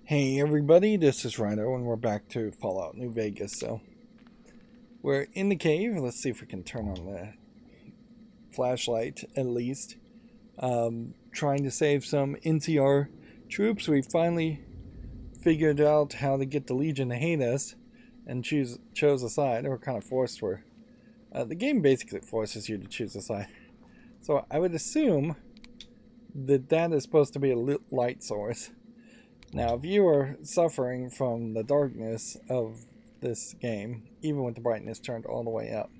Hey everybody, this is Rydo and we're back to Fallout New Vegas. So we're in the cave. Let's see if we can turn on the flashlight at least. Trying to save some NCR troops. We finally figured out how to get the Legion to hate us and chose a side. We're kind of forced to. The game basically forces you to choose a side. So I would assume that is supposed to be a light source. Now, if you are suffering from the darkness of this game, even with the brightness turned all the way up,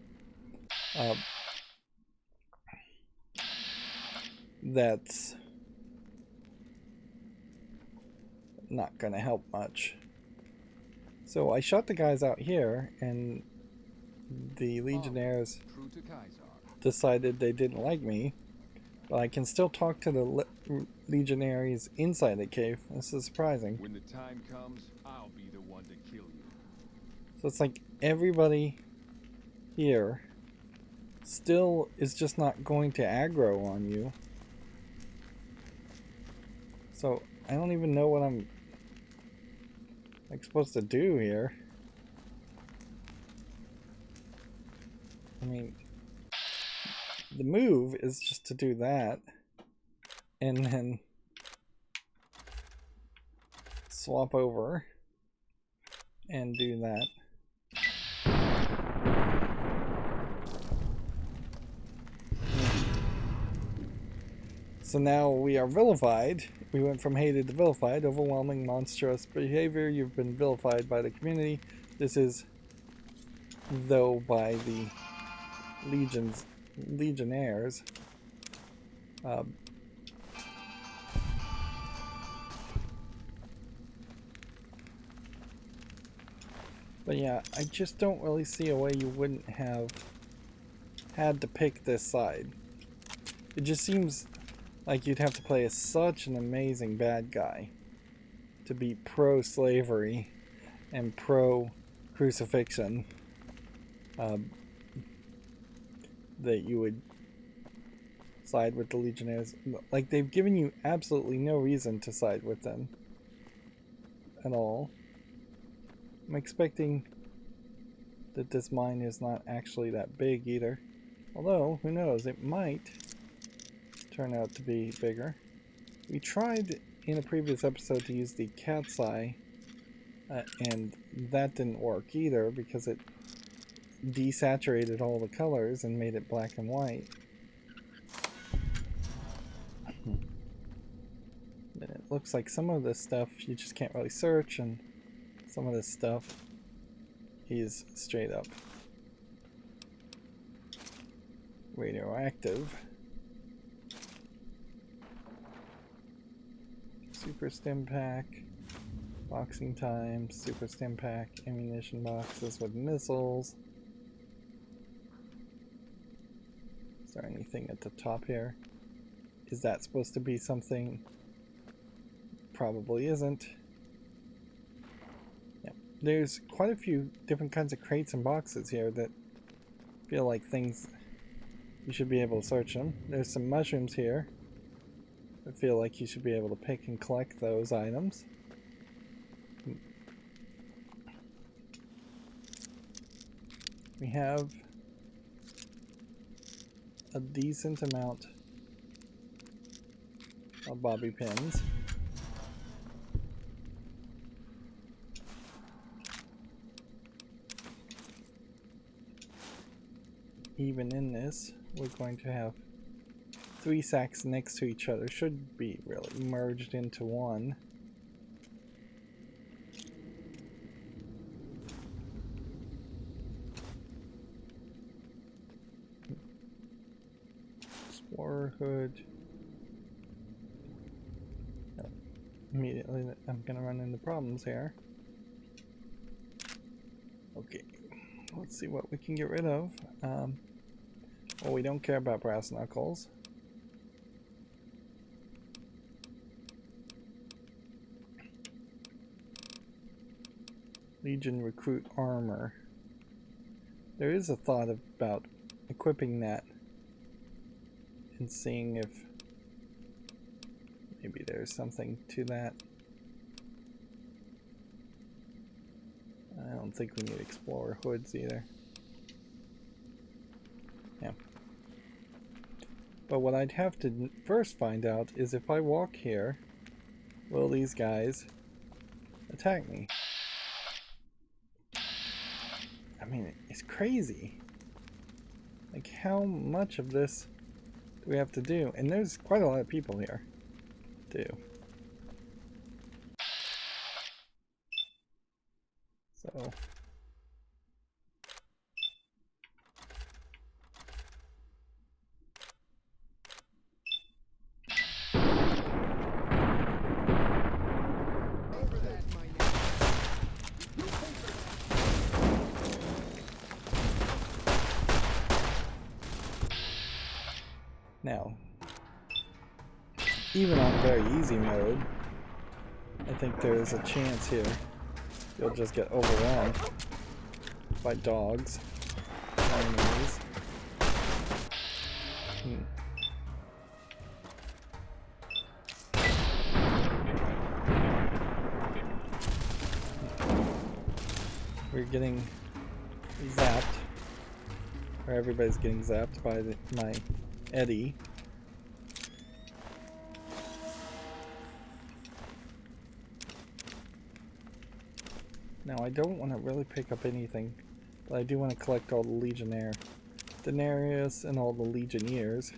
that's not going to help much. So I shot the guys out here, and the Legionnaires decided they didn't like me, but I can still talk to the Legionaries inside the cave. This is surprising. When the time comes, I'll be the one to kill you. So it's like everybody here still is just not going to aggro on you. So I don't even know what I'm supposed to do here. I mean, the move is just to do that and then swap over and do that. So now we are vilified. We went from hated to vilified. Overwhelming monstrous behavior. You've been vilified by the community. This is, though, by the Legionnaires. But yeah, I just don't really see a way you wouldn't have had to pick this side. It just seems like you'd have to play as such an amazing bad guy to be pro-slavery and pro-crucifixion that you would side with the Legionnaires. Like, they've given you absolutely no reason to side with them at all. I'm expecting that this mine is not actually that big either. Although, who knows, it might turn out to be bigger. We tried in a previous episode to use the cat's eye, and that didn't work either because it desaturated all the colors and made it black and white. And it looks like some of this stuff you just can't really search, and some of this stuff is straight up radioactive. Super stim pack, boxing time, super stim pack, ammunition boxes with missiles. Is there anything at the top here? Is that supposed to be something? Probably isn't. Yep. There's quite a few different kinds of crates and boxes here that feel like things you should be able to search them. There's some mushrooms here. I feel like you should be able to pick and collect those items. We have a decent amount of bobby pins. Even in this, we're going to have 3 sacks next to each other. Should be really merged into one. Explorer hood. Oh, immediately I'm gonna run into problems here. Okay, let's see what we can get rid of. Well, we don't care about brass knuckles. Legion recruit armor. There is a thought about equipping that and seeing if maybe there's something to that. don't think we need explorer hoods either. Yeah. But what I'd have to first find out is if I walk here, will these guys attack me? I mean, it's crazy. Like, how much of this do we have to do? And there's quite a lot of people here, too. So... Now, even on very easy mode, I think there is a chance here you'll just get overwhelmed by dogs, enemies. We're getting zapped, or everybody's getting zapped by my Eddie. Now I don't want to really pick up anything, but I do want to collect all the Legionnaire denarius and all the Legionnaires.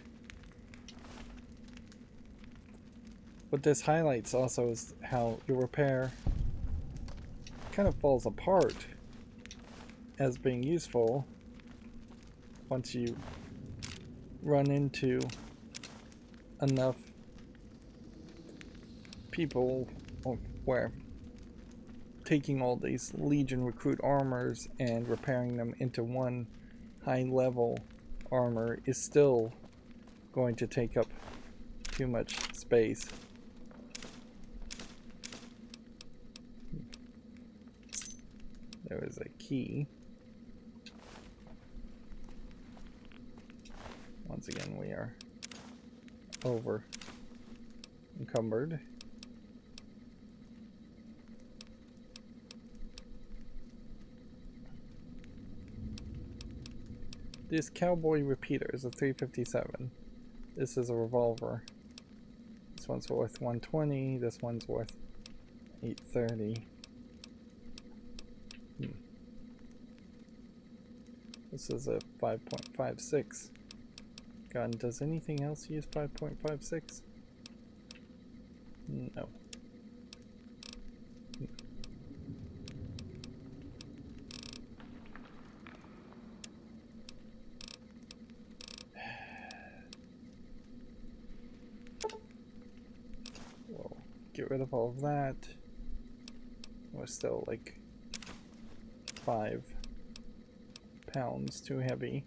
What this highlights also is how your repair kind of falls apart as being useful once you run into enough people where taking all these Legion recruit armors and repairing them into one high level armor is still going to take up too much space. There is a key. Once again, we are over encumbered. This cowboy repeater is a 357. This is a revolver. This one's worth 120. This one's worth 830. This is a 5.56 gun. Does anything else use 5.56? No. We'll get rid of all of that. We're still like 5 pounds too heavy.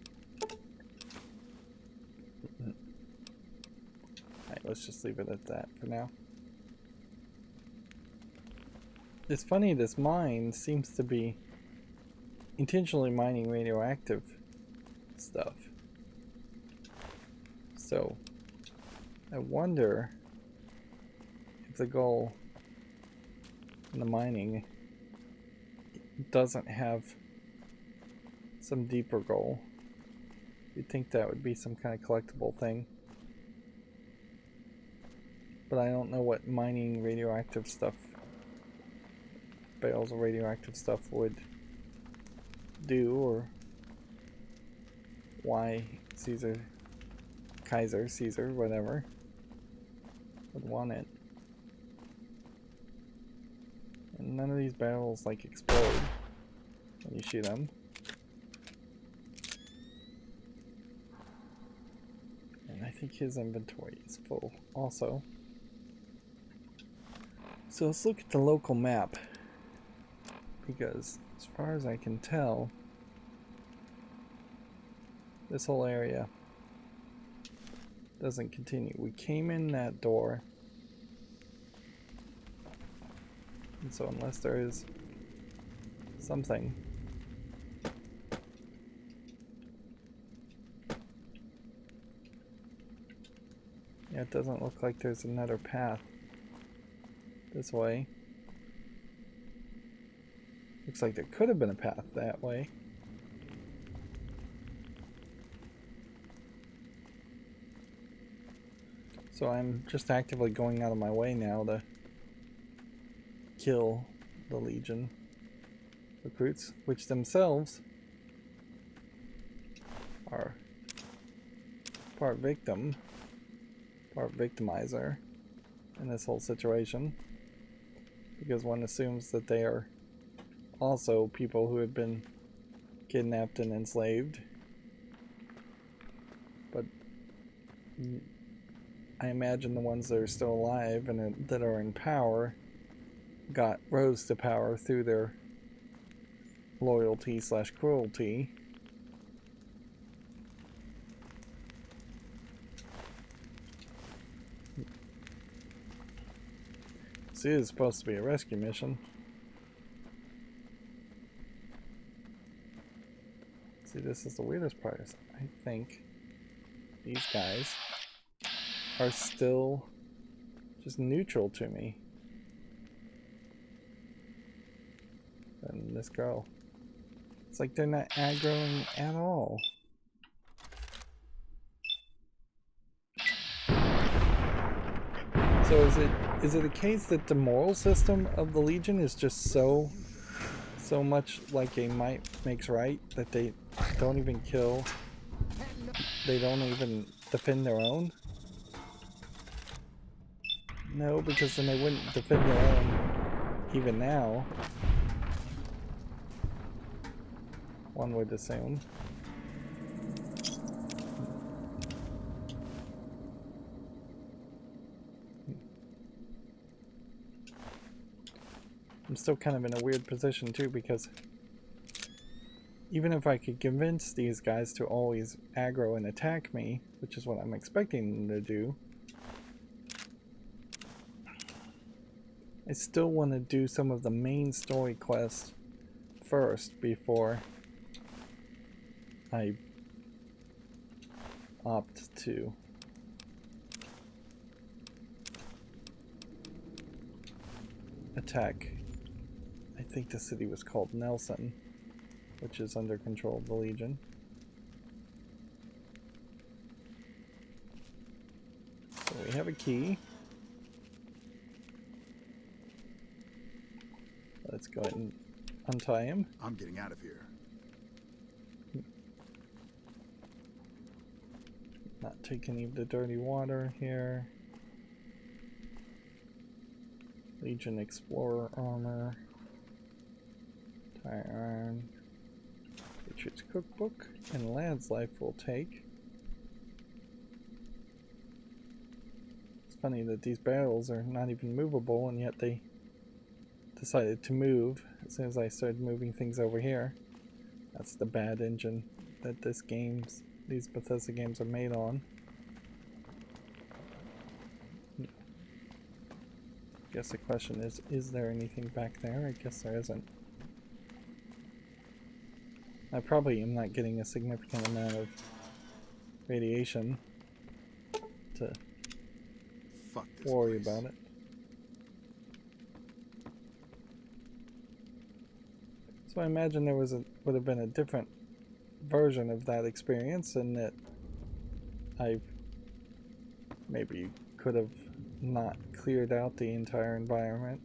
Alright, let's just leave it at that for now. It's funny, this mine seems to be intentionally mining radioactive stuff. So, I wonder if the goal in the mining doesn't have some deeper goal. You'd think that would be some kind of collectible thing. But I don't know what mining radioactive stuff, barrels of radioactive stuff would do, or why Caesar, whatever, would want it. And none of these barrels like explode when you shoot them. And I think his inventory is full also. So let's look at the local map, because as far as I can tell, this whole area doesn't continue. We came in that door, and so unless there is something, yeah, it doesn't look like there's another path this way. Looks like there could have been a path that way. So I'm just actively going out of my way now to kill the Legion recruits, which themselves are part victim, part victimizer in this whole situation, because one assumes that they are also people who have been kidnapped and enslaved. But I imagine the ones that are still alive and that are in power rose to power through their loyalty / cruelty. This is supposed to be a rescue mission. See, this is the weirdest part. I think these guys are still just neutral to me. And this girl. It's like they're not aggroing at all. So is it a case that the moral system of the Legion is just so much like a might makes right that they don't even kill, they don't even defend their own? No, because then they wouldn't defend their own even now, one would assume. I'm still kind of in a weird position too, because even if I could convince these guys to always aggro and attack me, which is what I'm expecting them to do, I still want to do some of the main story quests first before I opt to attack. I think the city was called Nelson, which is under control of the Legion. So we have a key. Let's go ahead and untie him. I'm getting out of here. Not take any of the dirty water here. Legion Explorer armor. Tire iron. Patriot's cookbook. And Lad's life will take. It's funny that these barrels are not even movable, and yet they decided to move as soon as I started moving things over here. That's the bad engine that these Bethesda games are made on. Guess the question is there anything back there? I guess there isn't. I probably am not getting a significant amount of radiation to worry about it. So I imagine there would have been a different version of that experience, and that I maybe could have not cleared out the entire environment,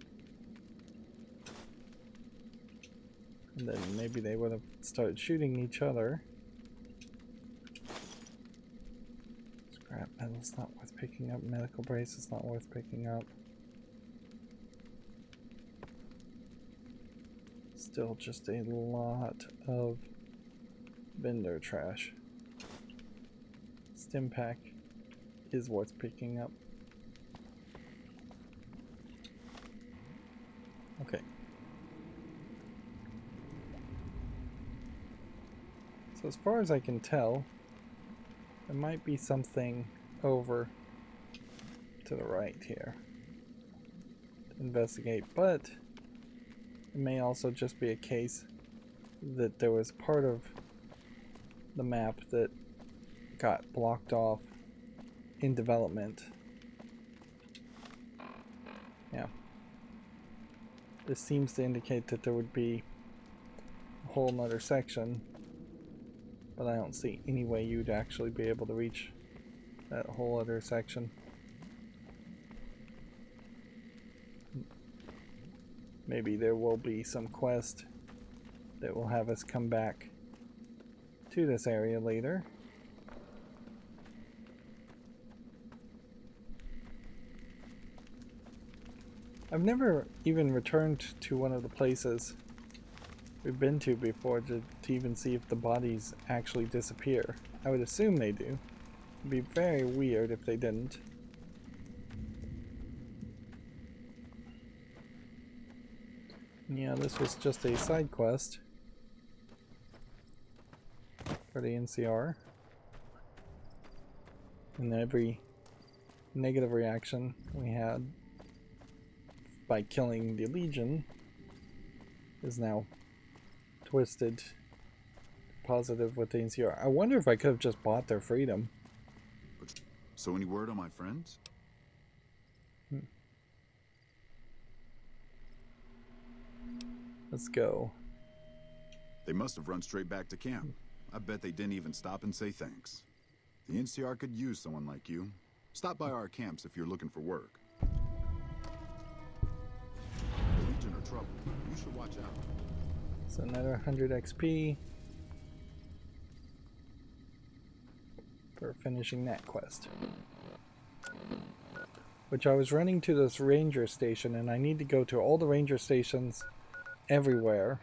and then maybe they would have started shooting each other. Scrap metal's not worth picking up. Medical brace is not worth picking up. Still just a lot of vendor trash. Stim pack is worth picking up. Okay. So as far as I can tell, there might be something over to the right here to investigate, but it may also just be a case that there was part of the map that got blocked off in development. Yeah. This seems to indicate that there would be whole nother section, but I don't see any way you'd actually be able to reach that whole other section. Maybe there will be some quest that will have us come back to this area later. I've never even returned to one of the places we've been to before to even see if the bodies actually disappear. I would assume they do. It'd be very weird if they didn't. Yeah, this was just a side quest for the NCR. And every negative reaction we had by killing the Legion is now twisted positive with the NCR. I wonder if I could have just bought their freedom. So any word on my friends? Let's go. They must have run straight back to camp. I bet they didn't even stop and say thanks. The NCR could use someone like you. Stop by our camps if you're looking for work. The Legion are trouble. You should watch out. So another 100 XP for finishing that quest. Which I was running to this ranger station, and I need to go to all the ranger stations everywhere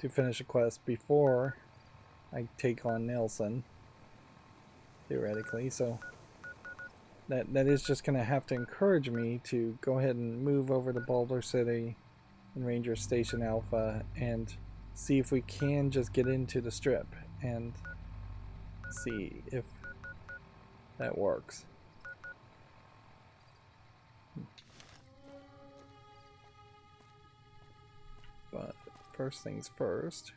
to finish a quest before I take on Nelson, theoretically. So that is just going to have to encourage me to go ahead and move over to Boulder City and Ranger Station Alpha and see if we can just get into the strip and see if that works. But first things first,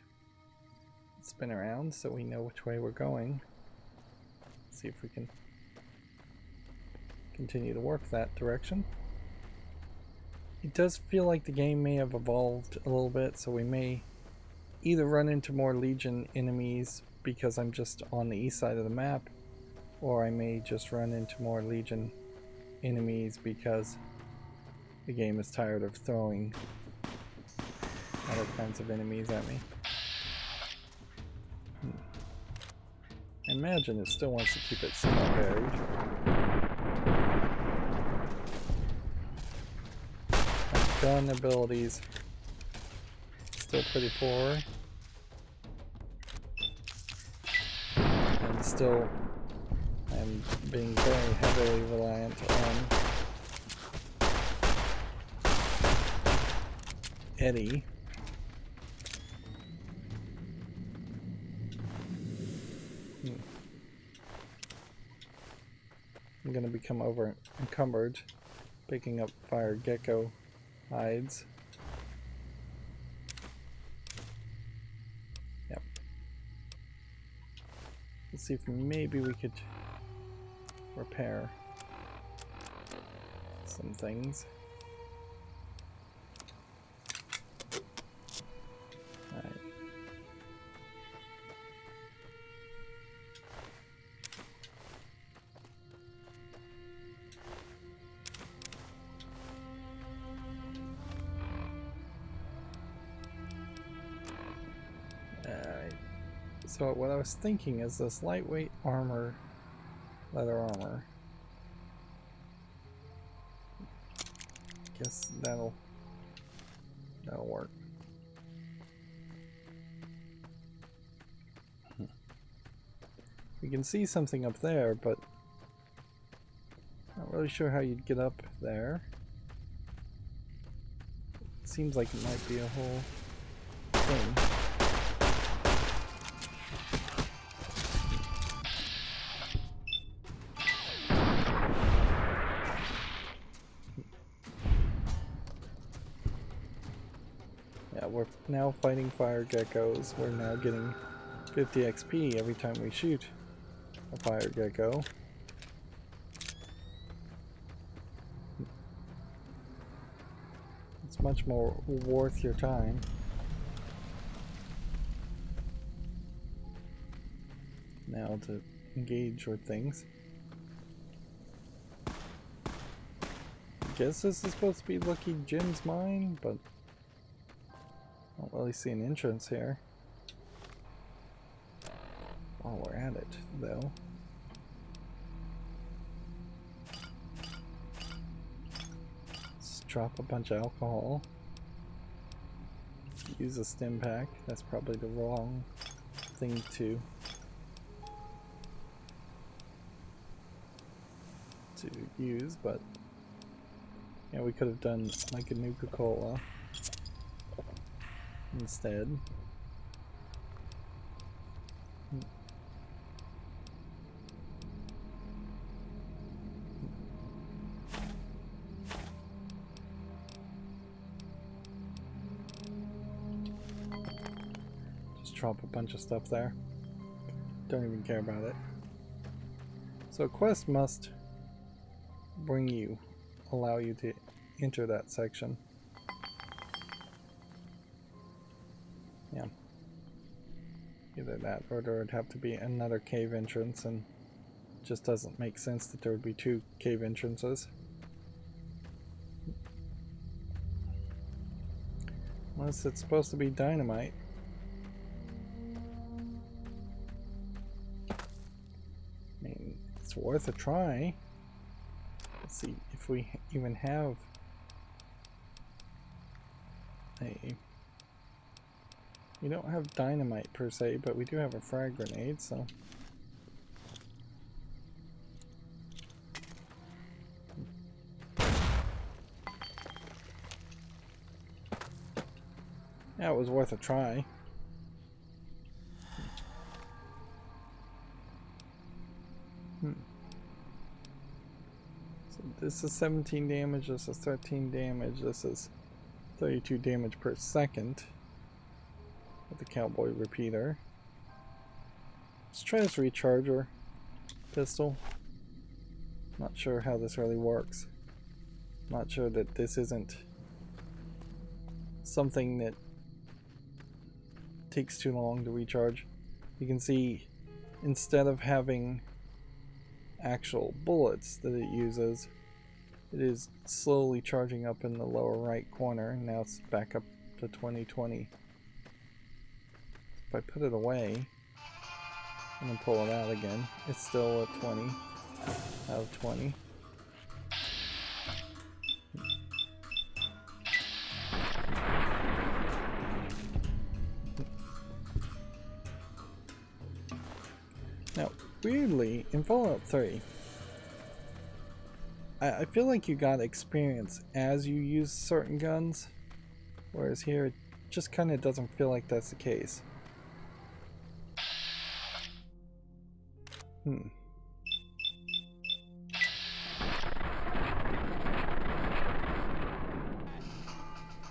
spin around so we know which way we're going. See if we can continue to work that direction. It does feel like the game may have evolved a little bit, so we may either run into more Legion enemies because I'm just on the east side of the map, or I may just run into more Legion enemies because the game is tired of throwing other kinds of enemies at me. I imagine it still wants to keep it somewhat buried. Gun abilities still pretty poor, and still I'm being very heavily reliant on Eddie. I'm gonna become over encumbered picking up fire gecko hides. Yep. Let's see if maybe we could repair some things. Alright. So what I was thinking is this lightweight armor, leather armor. Guess that'll work. We can see something up there, but not really sure how you'd get up there. It seems like it might be a whole thing. We're now fighting fire geckos. We're now getting 50 XP every time we shoot a fire gecko. It's much more worth your time. now to engage with things. I guess this is supposed to be Lucky Jim's mine, but I don't really see an entrance here. While we're at it, though. Let's drop a bunch of alcohol. Use a stim pack. That's probably the wrong thing to use, but yeah, we could have done like a Nuka-Cola instead. Just drop a bunch of stuff there. Don't even care about it. So a quest must allow you to enter that section. Yeah. Either that or there would have to be another cave entrance, and it just doesn't make sense that there would be two cave entrances. Unless it's supposed to be dynamite. I mean, it's worth a try. Let's see if we even have a... We don't have dynamite per se, but we do have a frag grenade, so... Yeah, it was worth a try. So this is 17 damage, this is 13 damage, this is 32 damage per second with the cowboy repeater. Let's try this recharger pistol. Not sure how this really works. Not sure that this isn't something that takes too long to recharge. You can see instead of having actual bullets that it uses, it is slowly charging up in the lower right corner, and now it's back up to 2020. If I put it away and then pull it out again, it's still a 20 out of 20. Now, weirdly, in Fallout 3, I feel like you got experience as you use certain guns, whereas here it just kind of doesn't feel like that's the case.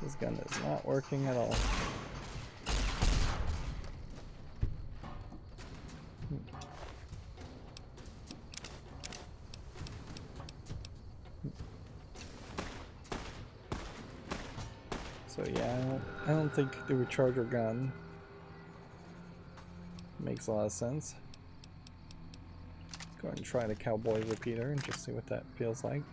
This gun is not working at all. So yeah, I don't think the recharger gun makes a lot of sense. Go ahead and try the cowboy repeater and just see what that feels like.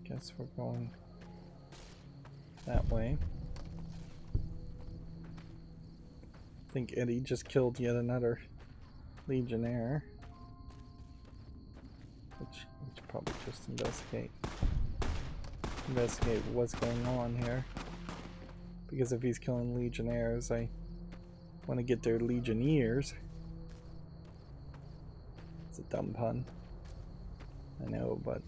Guess we're going that way. I think Eddie just killed yet another Legionnaire. Which probably just investigate what's going on here. Because if he's killing Legionnaires, I want to get their Legionnaires. It's a dumb pun. I know, but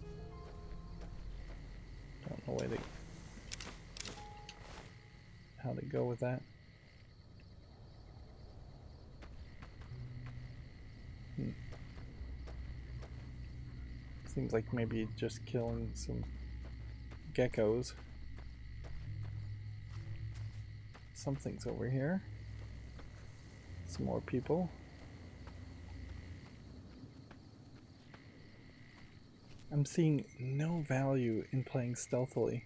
don't know how to go with that. Seems like maybe just killing some geckos. Something's over here. Some more people. I'm seeing no value in playing stealthily.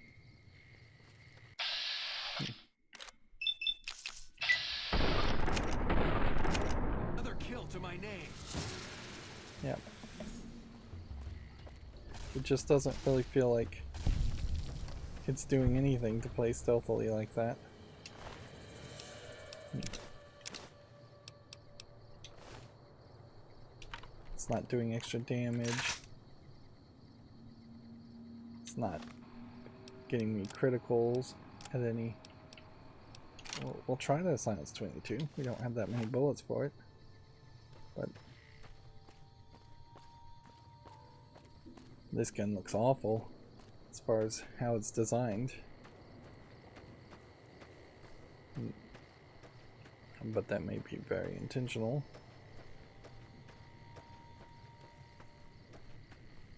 It just doesn't really feel like it's doing anything to play stealthily like that. It's not doing extra damage. It's not getting me criticals at any... We'll try to silence 22. We don't have that many bullets for it. But this gun looks awful as far as how it's designed. But that may be very intentional.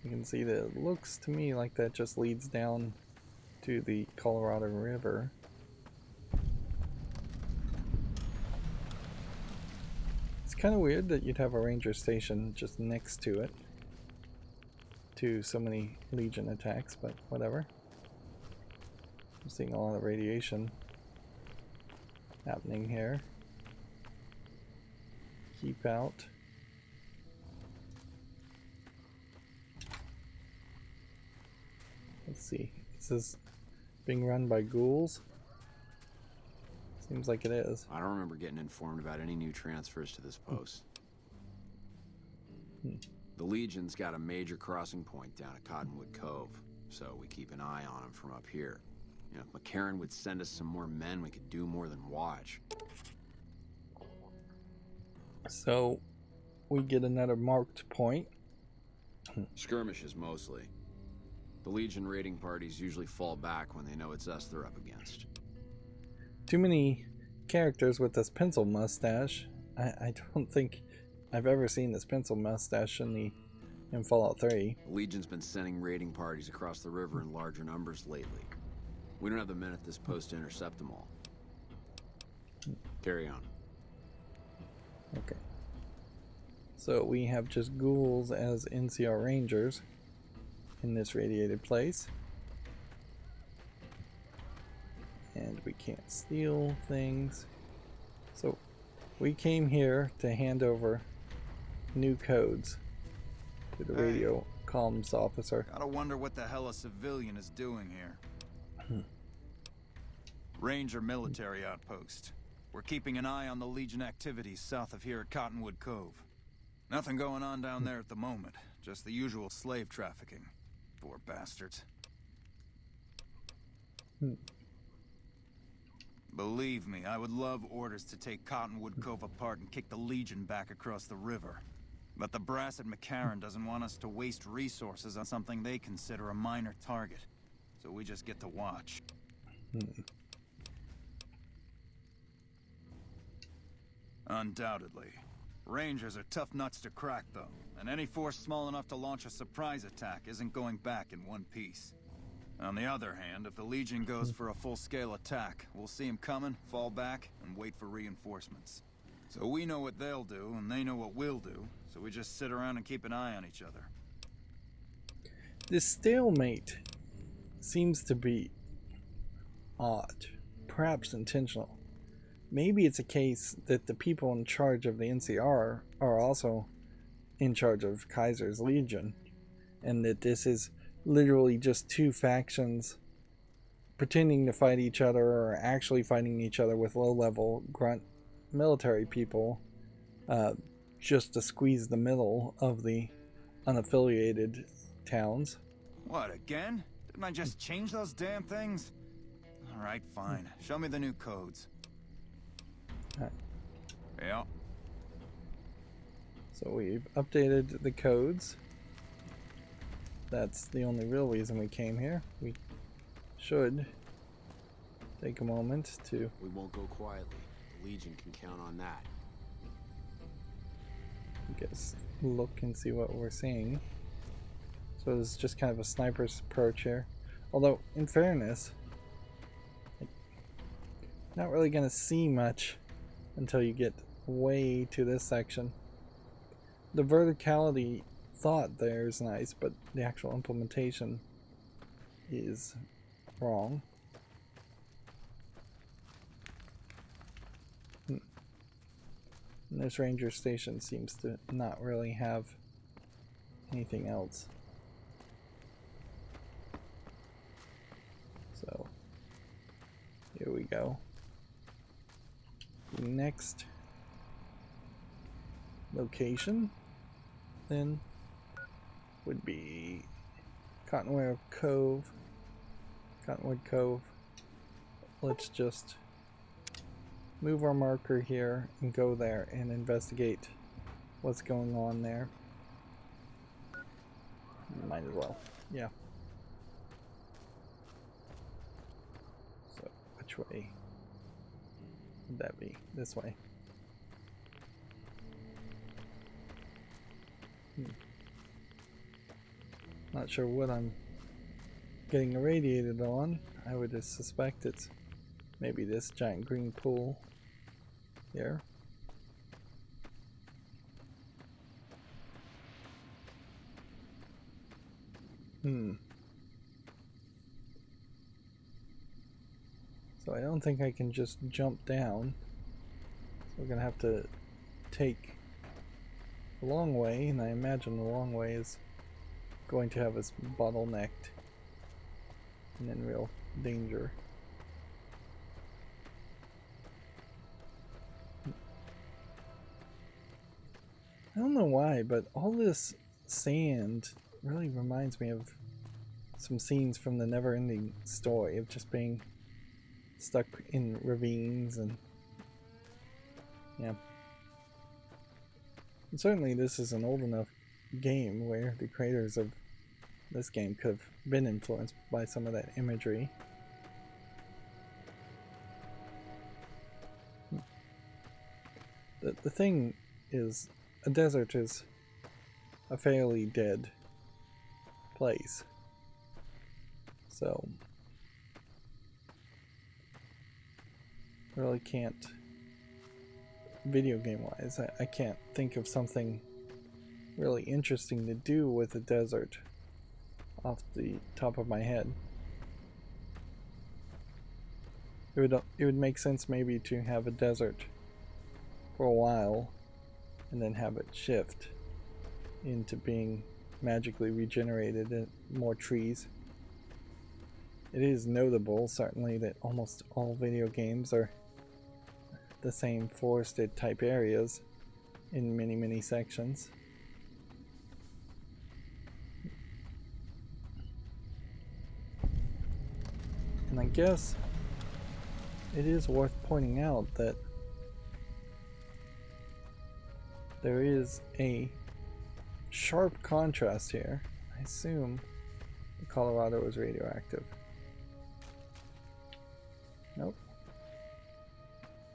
You can see that it looks to me like that just leads down to the Colorado River. It's kind of weird that you'd have a ranger station just next to it to so many Legion attacks, but whatever. I'm seeing a lot of radiation happening here. Keep out. Let's see. Is this being run by ghouls? Seems like it is. I don't remember getting informed about any new transfers to this post. The Legion's got a major crossing point down at Cottonwood Cove, so we keep an eye on them from up here. You know, if McCarran would send us some more men, we could do more than watch. So, we get another marked point. Skirmishes, mostly. The Legion raiding parties usually fall back when they know it's us they're up against. Too many characters with this pencil mustache. I don't think I've ever seen this pencil mustache in Fallout 3. The Legion's been sending raiding parties across the river in larger numbers lately. We don't have the men at this post to intercept them all. Carry on. Okay. So we have just ghouls as NCR Rangers in this radiated place. And we can't steal things. So we came here to hand over new codes to the radio comms officer. Gotta wonder what the hell a civilian is doing here. Ranger military outpost. We're keeping an eye on the Legion activities south of here at Cottonwood Cove. Nothing going on down there at the moment. Just the usual slave trafficking. Poor bastards. Believe me, I would love orders to take Cottonwood Cove apart and kick the Legion back across the river. But the brass at McCarran doesn't want us to waste resources on something they consider a minor target. So we just get to watch. Undoubtedly. Rangers are tough nuts to crack, though. And any force small enough to launch a surprise attack isn't going back in one piece. On the other hand, if the Legion goes for a full-scale attack, we'll see them coming, fall back, and wait for reinforcements. So we know what they'll do, and they know what we'll do, so we just sit around and keep an eye on each other. This stalemate seems to be odd, perhaps intentional. Maybe it's a case that the people in charge of the NCR are also in charge of Kaiser's Legion, and that this is literally just two factions pretending to fight each other or actually fighting each other with low-level grunt military people just to squeeze the middle of the unaffiliated towns. What, again? Didn't I just change those damn things? Alright, fine. Show me the new codes. Yeah. So we've updated the codes. That's the only real reason we came here. We should take a moment to... We won't go quietly. The Legion can count on that. I guess look and see what we're seeing. So this is just kind of a sniper's approach here. Although, in fairness, not really going to see much until you get way to this section. The verticality thought there is nice, but the actual implementation is wrong. And this ranger station seems to not really have anything else. Here we go. Next location then would be Cottonwood Cove. Let's just move our marker here and go there and investigate what's going on there. Might as well, yeah. So, which way would that be? This way. Not sure what I'm getting irradiated on. I would just suspect it's maybe this giant green pool here. So I don't think I can just jump down. So we're gonna have to take a long way, and I imagine the long way is going to have us bottlenecked and in real danger. I don't know why, but all this sand really reminds me of some scenes from the never-ending story of just being stuck in ravines and yeah. And certainly this is an old enough game where the creators of this game could have been influenced by some of that imagery. The thing is, a desert is a fairly dead place. So, really can't, video game wise, I can't think of something really interesting to do with a desert off the top of my head. It would make sense maybe to have a desert for a while and then have it shift into being magically regenerated and more trees. It is notable, certainly, that almost all video games are the same forested type areas in many sections. And I guess it is worth pointing out that there is a sharp contrast here. I assume Colorado is radioactive. Nope.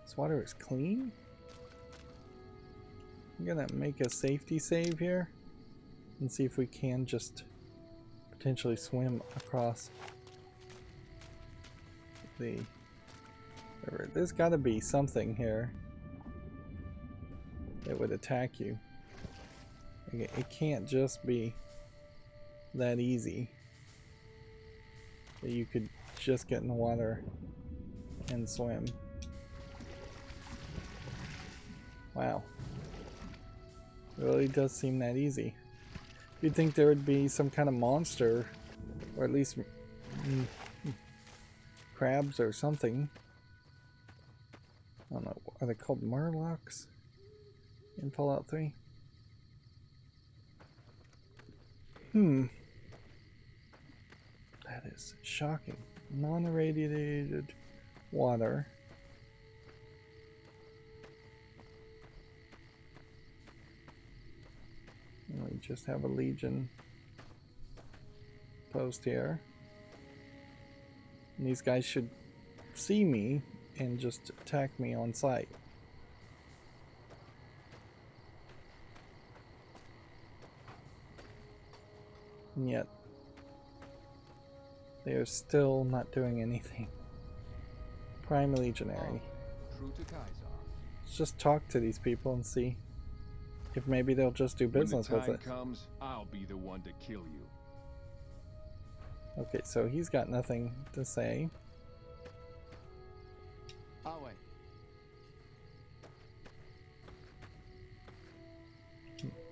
This water is clean? I'm gonna make a safety save here and see if we can just potentially swim across the river. There's gotta be something here that would attack you. It can't just be that easy that you could just get in the water and swim. Wow. It really does seem that easy. You'd think there would be some kind of monster, or at least crabs or something. I don't know, are they called murlocs in Fallout 3? That is shocking. Non-irradiated water. And we just have a Legion post here. And these guys should see me and just attack me on sight. And yet, they are still not doing anything. Prime Legionary. True to Kaiser. Let's just talk to these people and see if maybe they'll just do business with it. When the time comes, I'll be the one to kill you. Okay, so he's got nothing to say. I'll wait.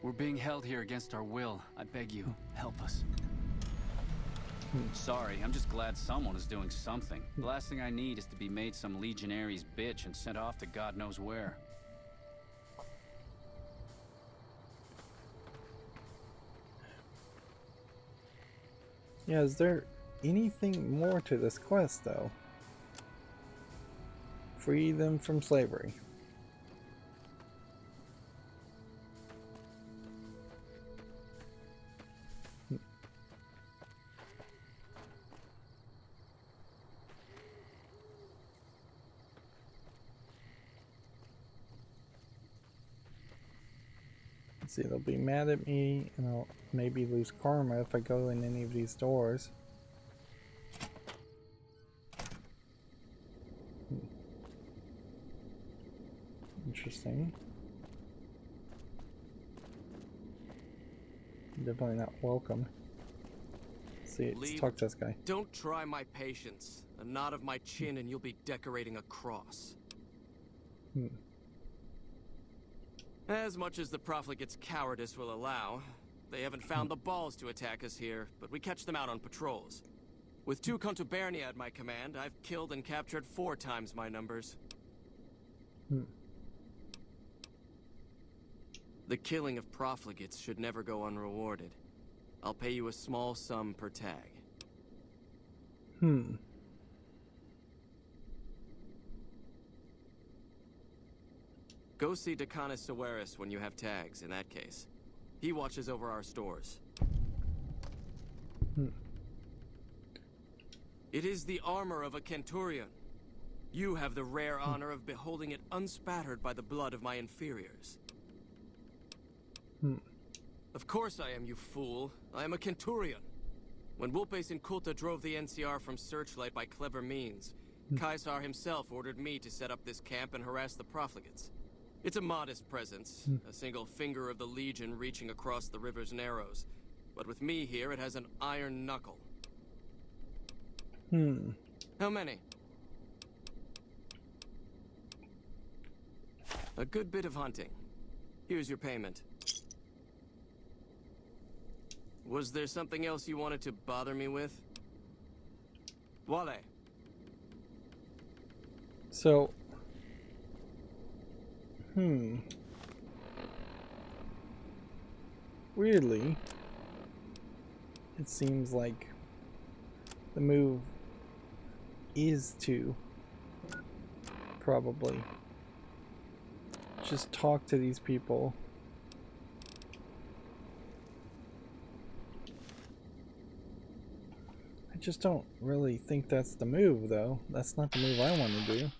We're being held here against our will. I beg you, help us. Sorry, I'm just glad someone is doing something. The last thing I need is to be made some legionary's bitch and sent off to God knows where. Yeah, is there anything more to this quest, though? Free them from slavery. See, they'll be mad at me, and I'll maybe lose karma if I go in any of these doors. Interesting. Definitely not welcome. See, let's talk to this guy. Don't try my patience. A nod of my chin and you'll be decorating a cross. As much as the profligates' cowardice will allow, they haven't found the balls to attack us here, but we catch them out on patrols. With 2 contubernia at my command, I've killed and captured 4 times my numbers. The killing of profligates should never go unrewarded. I'll pay you a small sum per tag. Go see Decanus Severus when you have tags, in that case. He watches over our stores. It is the armor of a Centurion. You have the rare honor of beholding it unspattered by the blood of my inferiors. Of course I am, you fool. I am a Centurion. When Vulpes and Kulta drove the NCR from Searchlight by clever means, Caesar himself ordered me to set up this camp and harass the profligates. It's a modest presence, a single finger of the Legion reaching across the river's narrows. But with me here, it has an iron knuckle. How many? A good bit of hunting. Here's your payment. Was there something else you wanted to bother me with? Wale. So, weirdly, it seems like the move is to probably just talk to these people. I just don't really think that's the move, though. That's not the move I want to do.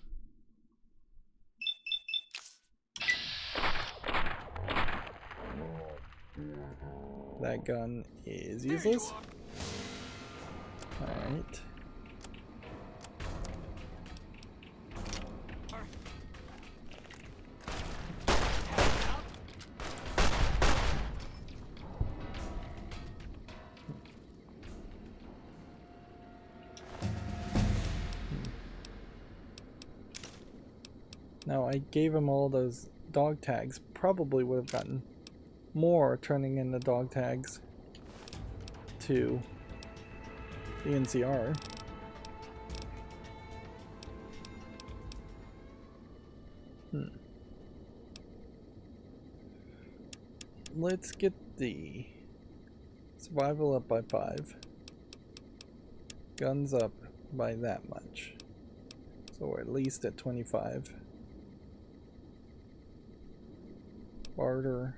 That gun is useless. Alright. Now, I gave him all those dog tags. Probably would have gotten more turning in the dog tags to the NCR. Let's get the survival up by 5. Guns up by that much. So we're at least at 25. Barter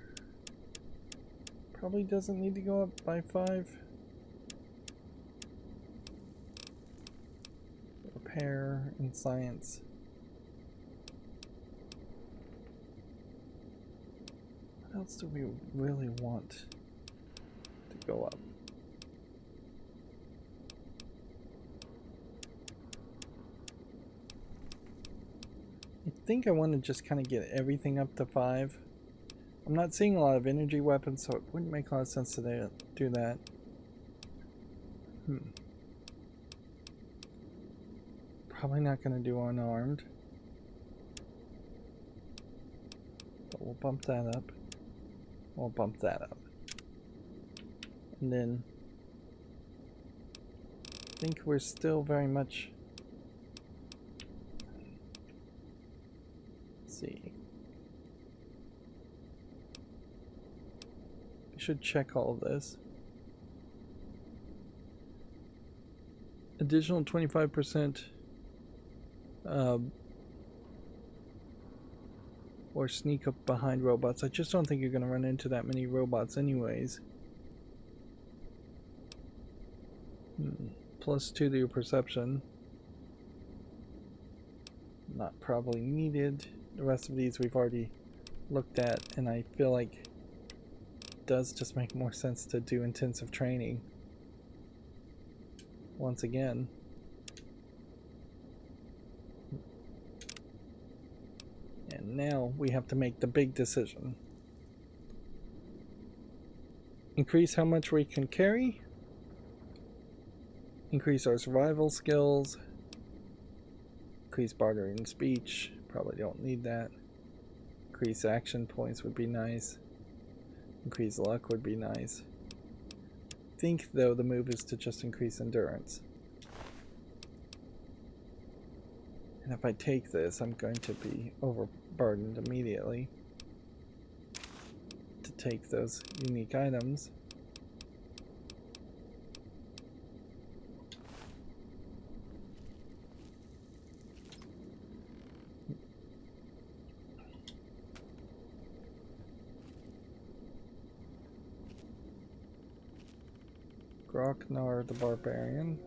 probably doesn't need to go up by 5. Repair and science. What else do we really want to go up? I think I want to just kind of get everything up to 5. I'm not seeing a lot of energy weapons, so it wouldn't make a lot of sense to do that. Probably not going to do unarmed. But we'll bump that up. We'll bump that up. And then think we're still very much... Let's see. We should check all of this. Additional 25% or sneak up behind robots. I just don't think you're going to run into that many robots anyways. +2 to your perception. Not probably needed. The rest of these we've already looked at, and I feel like it does just make more sense to do intensive training. Once again. And now we have to make the big decision. Increase how much we can carry. Increase our survival skills. Increase bartering speech. Probably don't need that. Increase action points would be nice. Increase luck would be nice. I think though the move is to just increase endurance. And if I take this, I'm going to be overburdened immediately to take those unique items. Grocknar the Barbarian,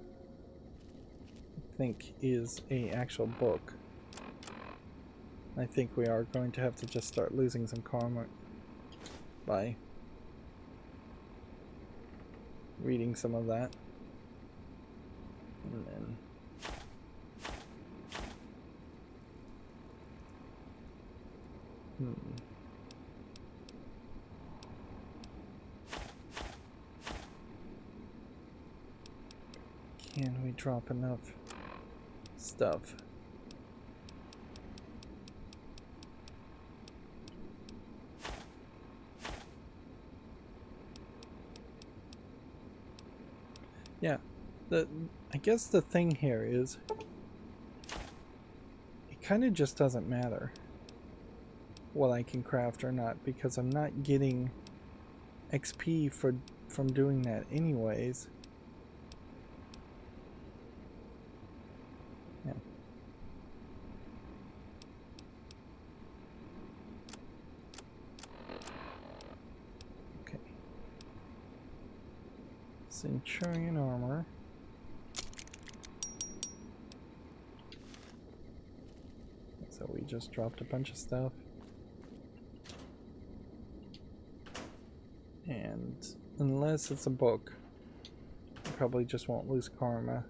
I think, is a actual book. I think we are going to have to just start losing some karma by reading some of that. And then can we drop enough stuff? Yeah, I guess the thing here is it kind of just doesn't matter what I can craft or not, because I'm not getting XP from doing that anyways. Yeah. Okay. Centurion armor. So we just dropped a bunch of stuff. And unless it's a book, I probably just won't lose karma.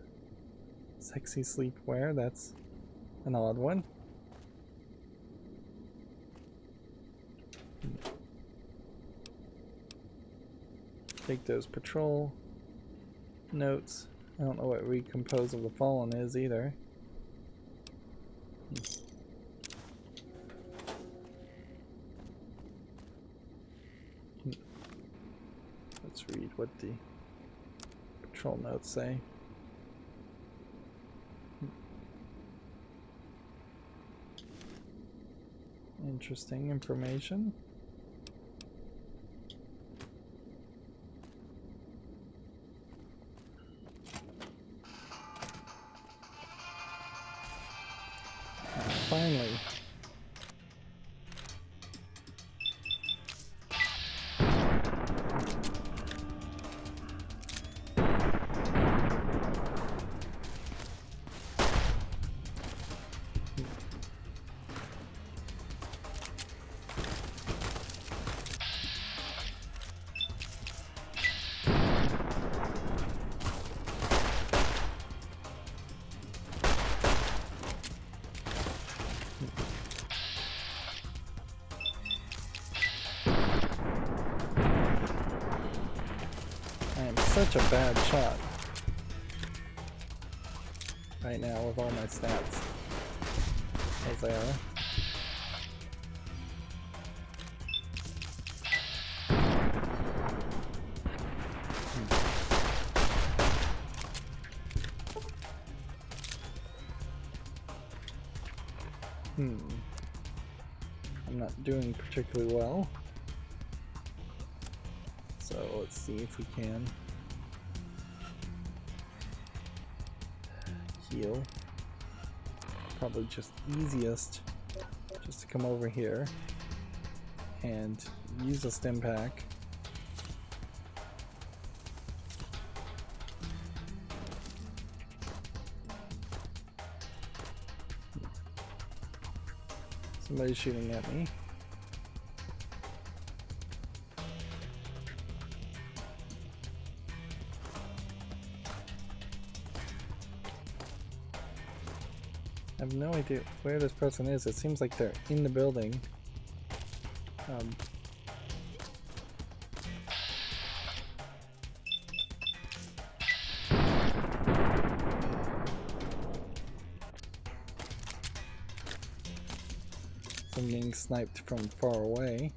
Sexy sleepwear, that's an odd one. Take those patrol notes. I don't know what Recompose of the Fallen is either. Let's read what the patrol notes say. Interesting information. Finally. Such a bad shot right now with all my stats as they are. I'm not doing particularly well. So let's see if we can heal. Probably just easiest just to come over here and use a stim pack. Somebody's shooting at me. I have no idea where this person is. It seems like they're in the building. I'm getting sniped from far away.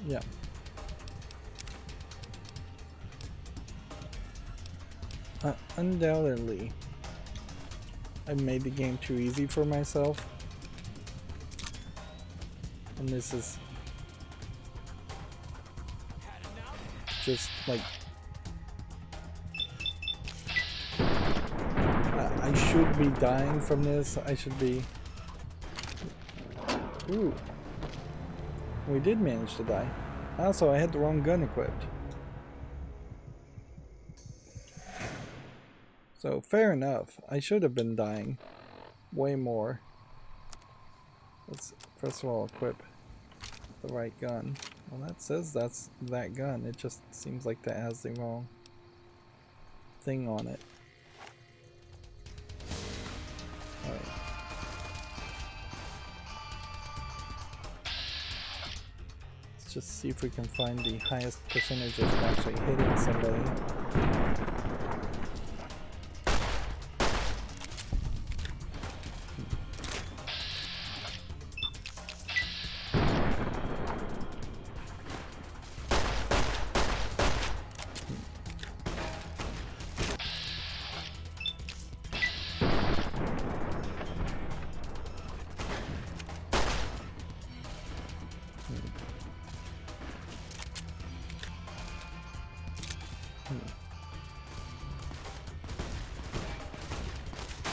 Yeah. Undoubtedly, I made the game too easy for myself. And this is just like I should be dying from this. I should be. Ooh. We did manage to die. Also, I had the wrong gun equipped. So, fair enough. I should have been dying way more. Let's first of all equip the right gun. Well, that says that's that gun. It just seems like that has the wrong thing on it. Alright. Let's just see if we can find the highest percentage of actually hitting somebody.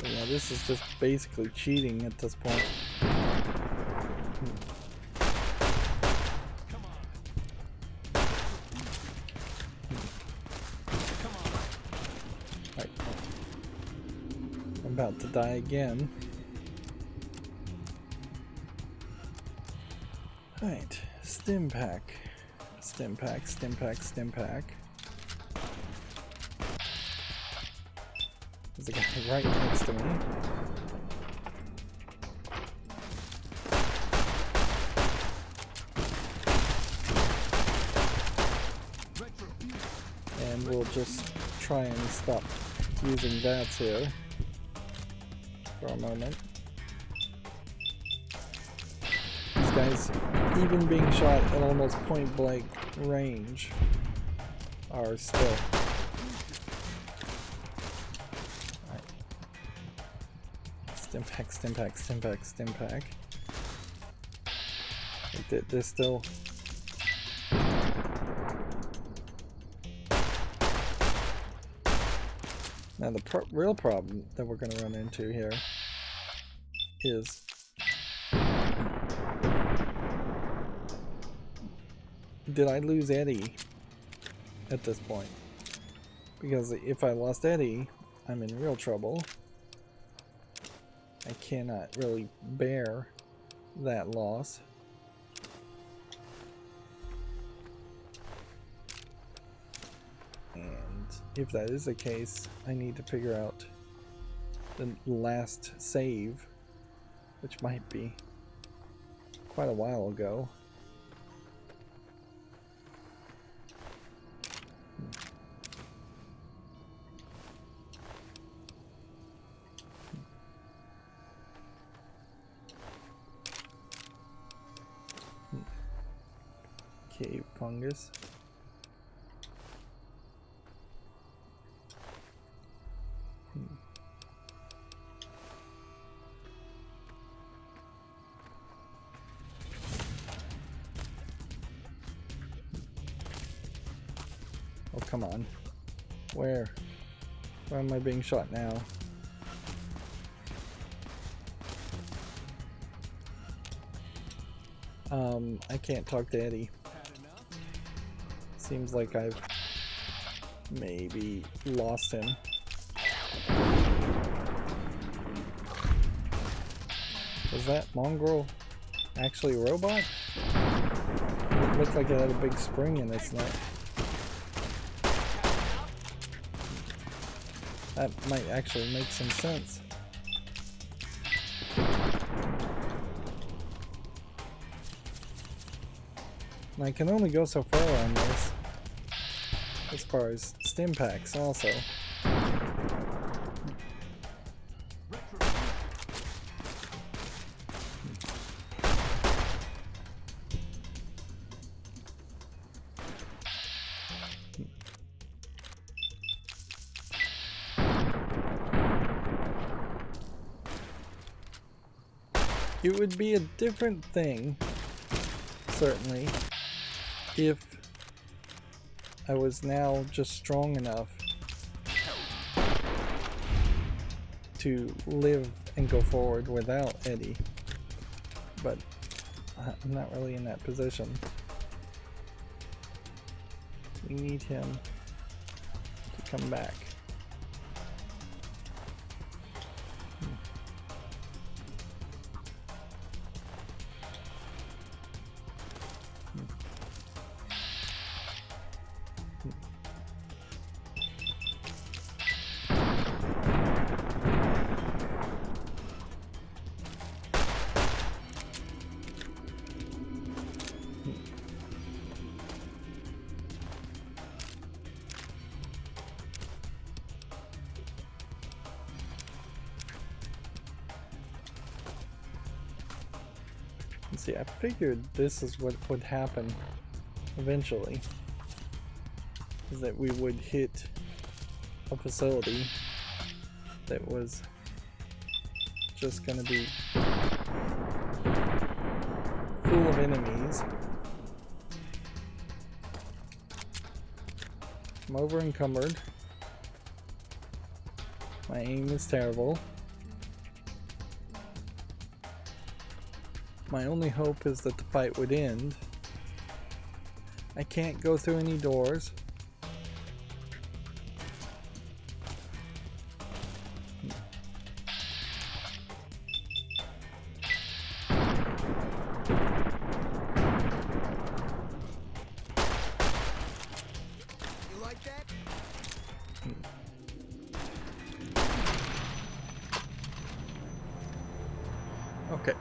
Yeah, this is just basically cheating at this point. Right. I'm about to die again. Alright, stim pack. Stim pack, stim pack, stim pack. There's a guy right next to me. And we'll just try and stop using VATS here for a moment. These guys, even being shot at almost point blank range, are still. Stim pack, stim pack, stim pack, stim pack. They're still. Now the real problem that we're going to run into here is did I lose Eddie at this point? Because if I lost Eddie, I'm in real trouble. I cannot really bear that loss. And if that is the case, I need to figure out the last save, which might be quite a while ago. cave fungus. Oh, come on. Where? Where am I being shot now? I can't talk to Eddie. Seems like I've maybe lost him. Was that mongrel actually a robot? It looked like it had a big spring in its neck. That might actually make some sense. And I can only go so far on this, as far as stim packs also. It would be a different thing, certainly, if I was now just strong enough to live and go forward without Eddie. But I'm not really in that position. We need him to come back. See, I figured this is what would happen eventually, is that we would hit a facility that was just gonna be full of enemies. I'm over encumbered. My aim is terrible. My only hope is that the fight would end. I can't go through any doors. You like that? Okay.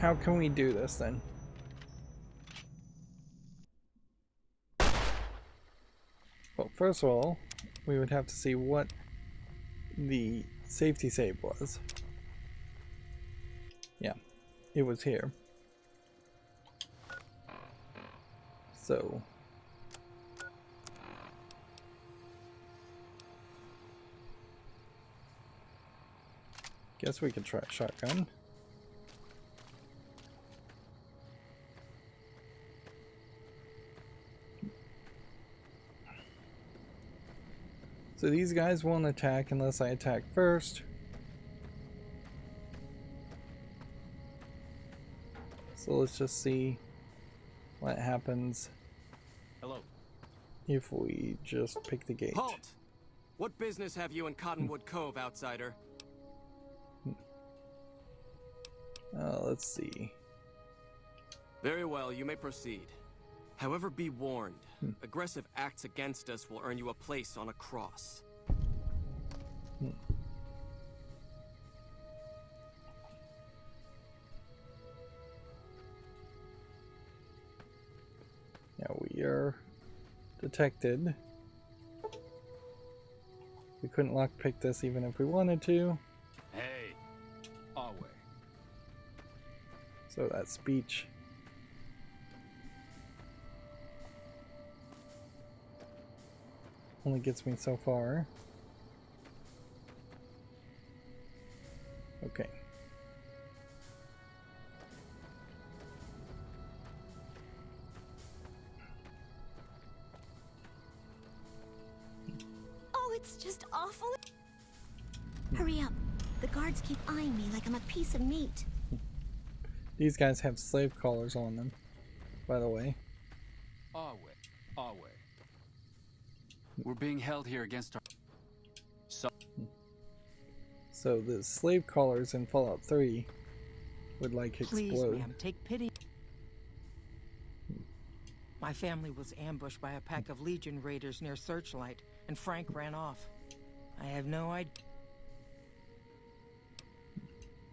How can we do this then? Well, first of all, we would have to see what the safety save was. Yeah, it was here. So guess we could try shotgun. So these guys won't attack unless I attack first. So let's just see what happens. Hello. If we just pick the gate. Halt! What business have you in Cottonwood Cove, outsider? Let's see. Very well, you may proceed. However, be warned. Aggressive acts against us will earn you a place on a cross. Yeah, we are detected. We couldn't lockpick this even if we wanted to. Hey, our way. So that speech only gets me so far. Okay. Oh, it's just awful. Hurry up. The guards keep eyeing me like I'm a piece of meat. These guys have slave collars on them, by the way. Our way. Our way. We're being held here against our... So the slave collars in Fallout 3 would like Please, explode. ma'am, take pity. My family was ambushed by a pack of Legion raiders near Searchlight, and Frank ran off. I have no idea.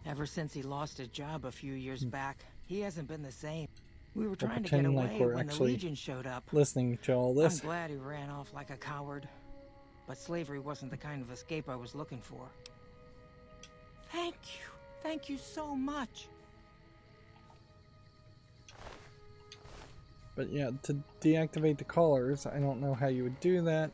Ever since he lost his job a few years back, he hasn't been the same. We were trying to get pretending away like we're when the actually Legion showed up. Listening to all this. I'm glad he ran off like a coward. But slavery wasn't the kind of escape I was looking for. Thank you. Thank you so much. But yeah, to deactivate the collars, I don't know how you would do that.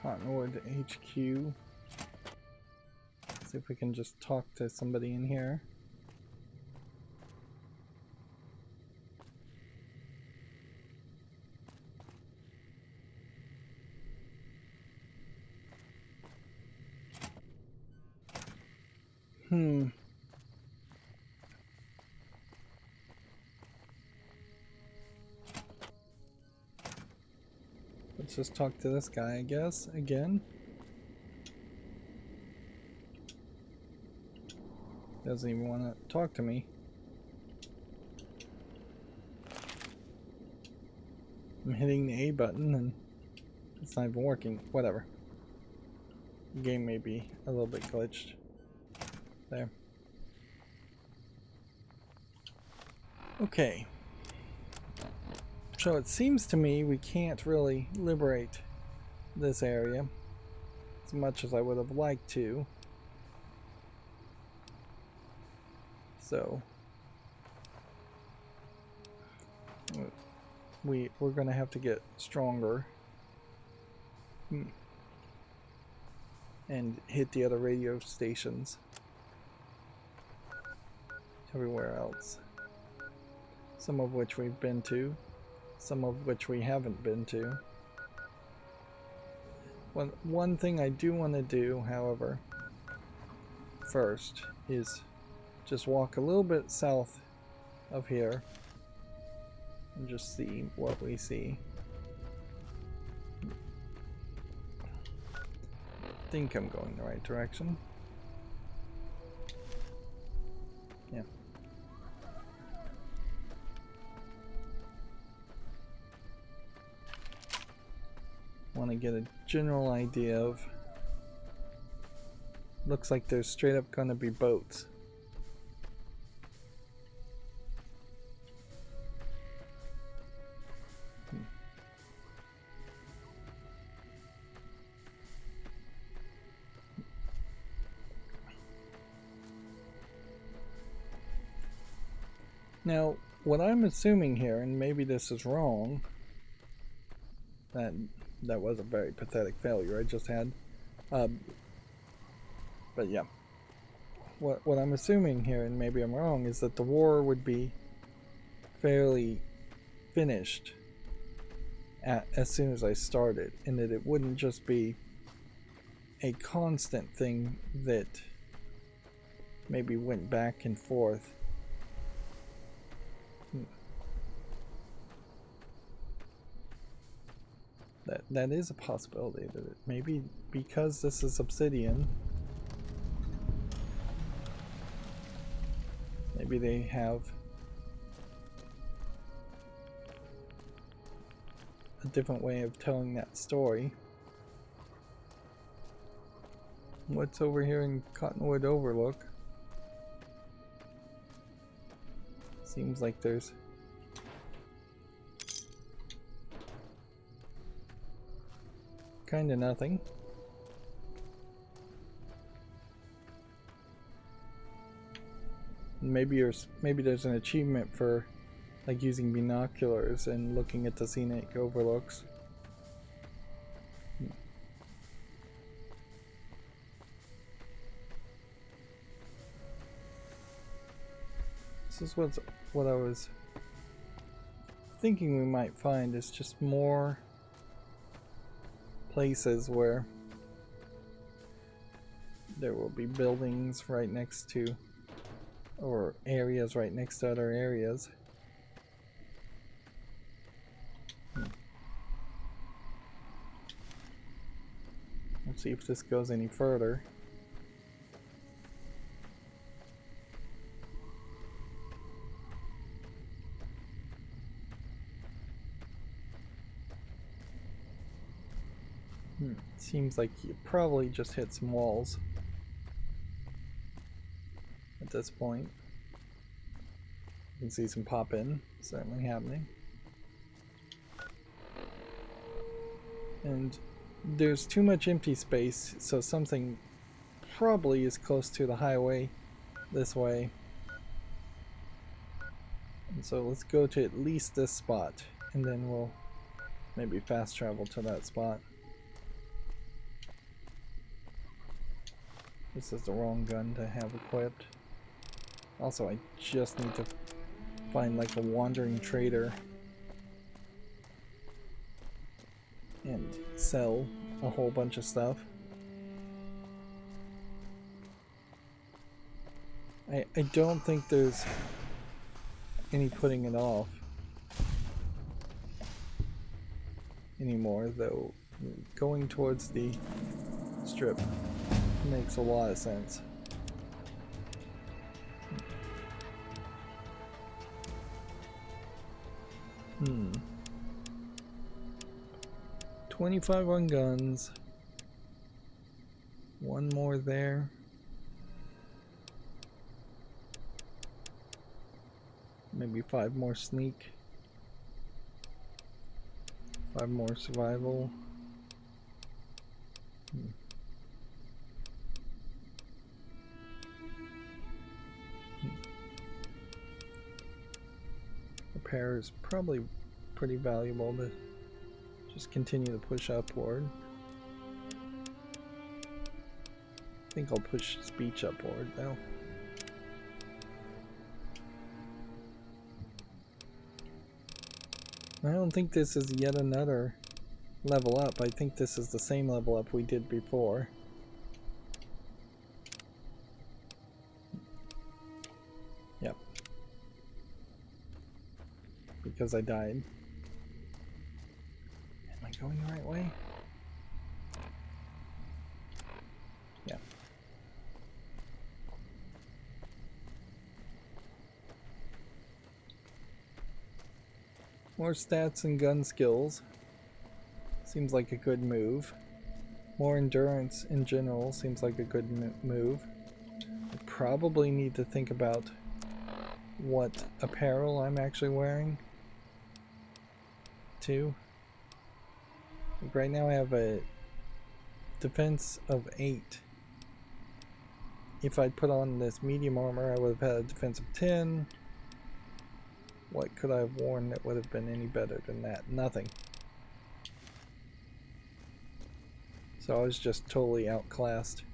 Cottonwood HQ. See if we can just talk to somebody in here. Let's just talk to this guy, I guess, again. Doesn't even want to talk to me. I'm hitting the A button and it's not even working. Whatever. The game may be a little bit glitched. There. Okay. So it seems to me we can't really liberate this area as much as I would have liked to. So we're gonna have to get stronger and hit the other radio stations everywhere else, some of which we've been to, some of which we haven't been to. One thing I do want to do, however, first is just walk a little bit south of here and just see what we see. I think I'm going the right direction. Yeah. Want to get a general idea of... Looks like there's straight up going to be boats. Now, what I'm assuming here, and maybe this is wrong, that was a very pathetic failure I just had, but yeah, what I'm assuming here, and maybe I'm wrong, is that the war would be fairly finished as soon as I started, and that it wouldn't just be a constant thing that maybe went back and forth. That is a possibility, that it maybe because this is Obsidian, maybe they have a different way of telling that story. What's over here in Cottonwood Overlook? Seems like there's Kinda nothing. Maybe there's an achievement for like using binoculars and looking at the scenic overlooks. This is what I was thinking we might find, is just more places where there will be buildings right next to, or areas right next to other areas. Let's see if this goes any further. Seems like you probably just hit some walls at this point. You can see some pop in, certainly happening. And there's too much empty space, so something probably is close to the highway this way. And so let's go to at least this spot, and then we'll maybe fast travel to that spot. This is the wrong gun to have equipped. Also, I just need to find like a wandering trader and sell a whole bunch of stuff. I don't think there's any putting it off anymore, though. Going towards the strip makes a lot of sense. 25 on guns. One more there. Maybe 5 more sneak. 5 more survival. Repair is probably pretty valuable to just continue to push upward. I think I'll push speech upward though. I don't think this is yet another level up. I think this is the same level up we did before. Yep. Because I died. Am I going the right way? Yeah. More stats and gun skills. Seems like a good move. More endurance in general seems like a good move. I probably need to think about what apparel I'm actually wearing too. Like right now I have a defense of 8. If I'd put on this medium armor, I would have had a defense of 10. What could I have worn that would have been any better than that? Nothing. So I was just totally outclassed.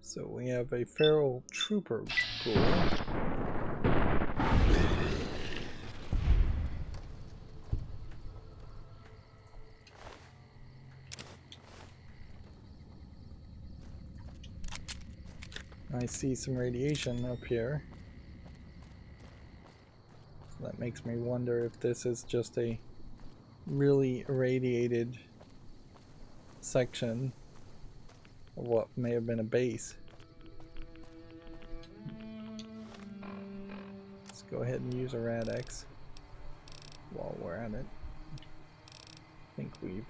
So we have a feral trooper pool. I see some radiation up here. So that makes me wonder if this is just a really irradiated section of what may have been a base. Let's go ahead and use a Rad-X while we're at it. I think we've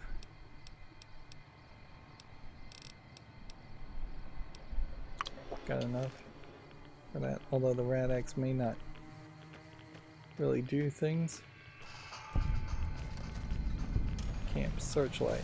got enough for that, although the Rad-X may not really do things. Camp searchlight.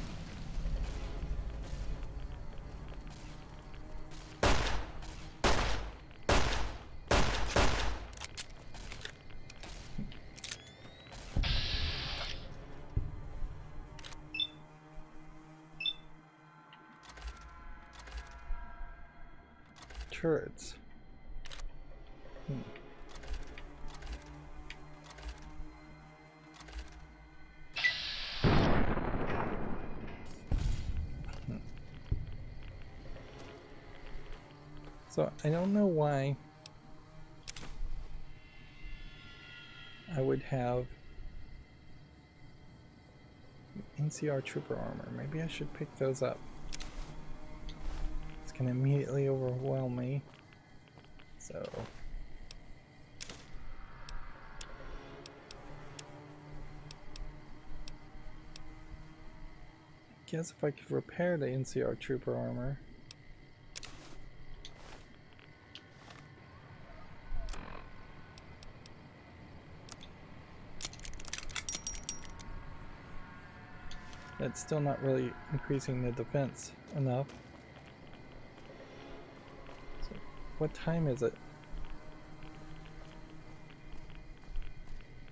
Turrets. So I don't know why I would have NCR trooper armor. Maybe I should pick those up. It's gonna immediately overwhelm me. So I guess if I could repair the NCR trooper armor. That's still not really increasing the defense enough. So what time is it?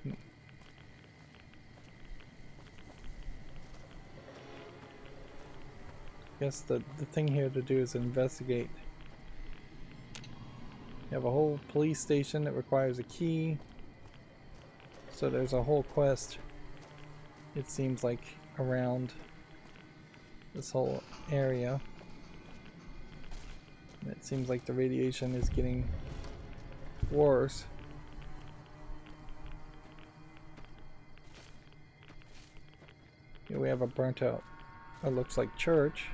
I guess the thing here to do is investigate. You have a whole police station that requires a key. So there's a whole quest, it seems like, around this whole area. And it seems like the radiation is getting worse. Here we have a burnt out, it looks like, church.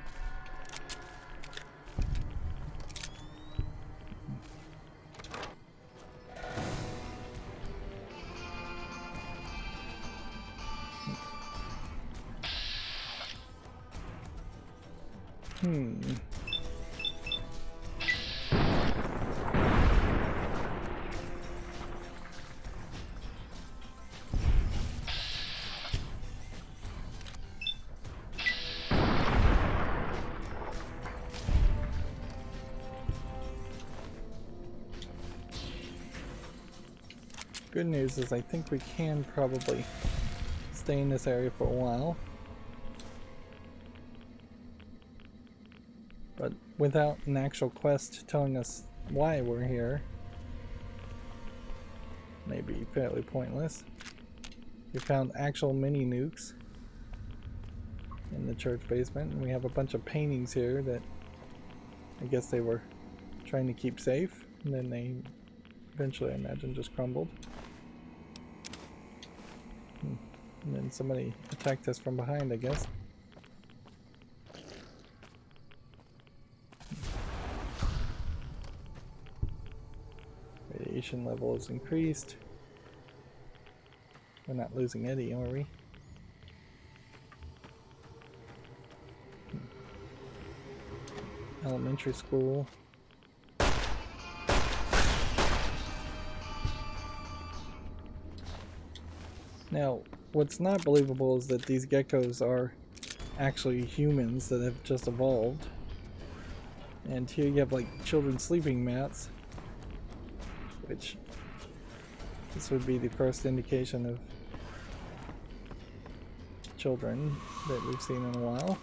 Good news is I think we can probably stay in this area for a while. But without an actual quest telling us why we're here, may be fairly pointless. We found actual mini nukes in the church basement, and we have a bunch of paintings here that I guess they were trying to keep safe, and then they eventually, I imagine, just crumbled. And then somebody attacked us from behind, I guess. Radiation level is increased. We're not losing Eddie, are we? Elementary school. Now, what's not believable is that these geckos are actually humans that have just evolved. And here you have like children's sleeping mats, which this would be the first indication of children that we've seen in a while.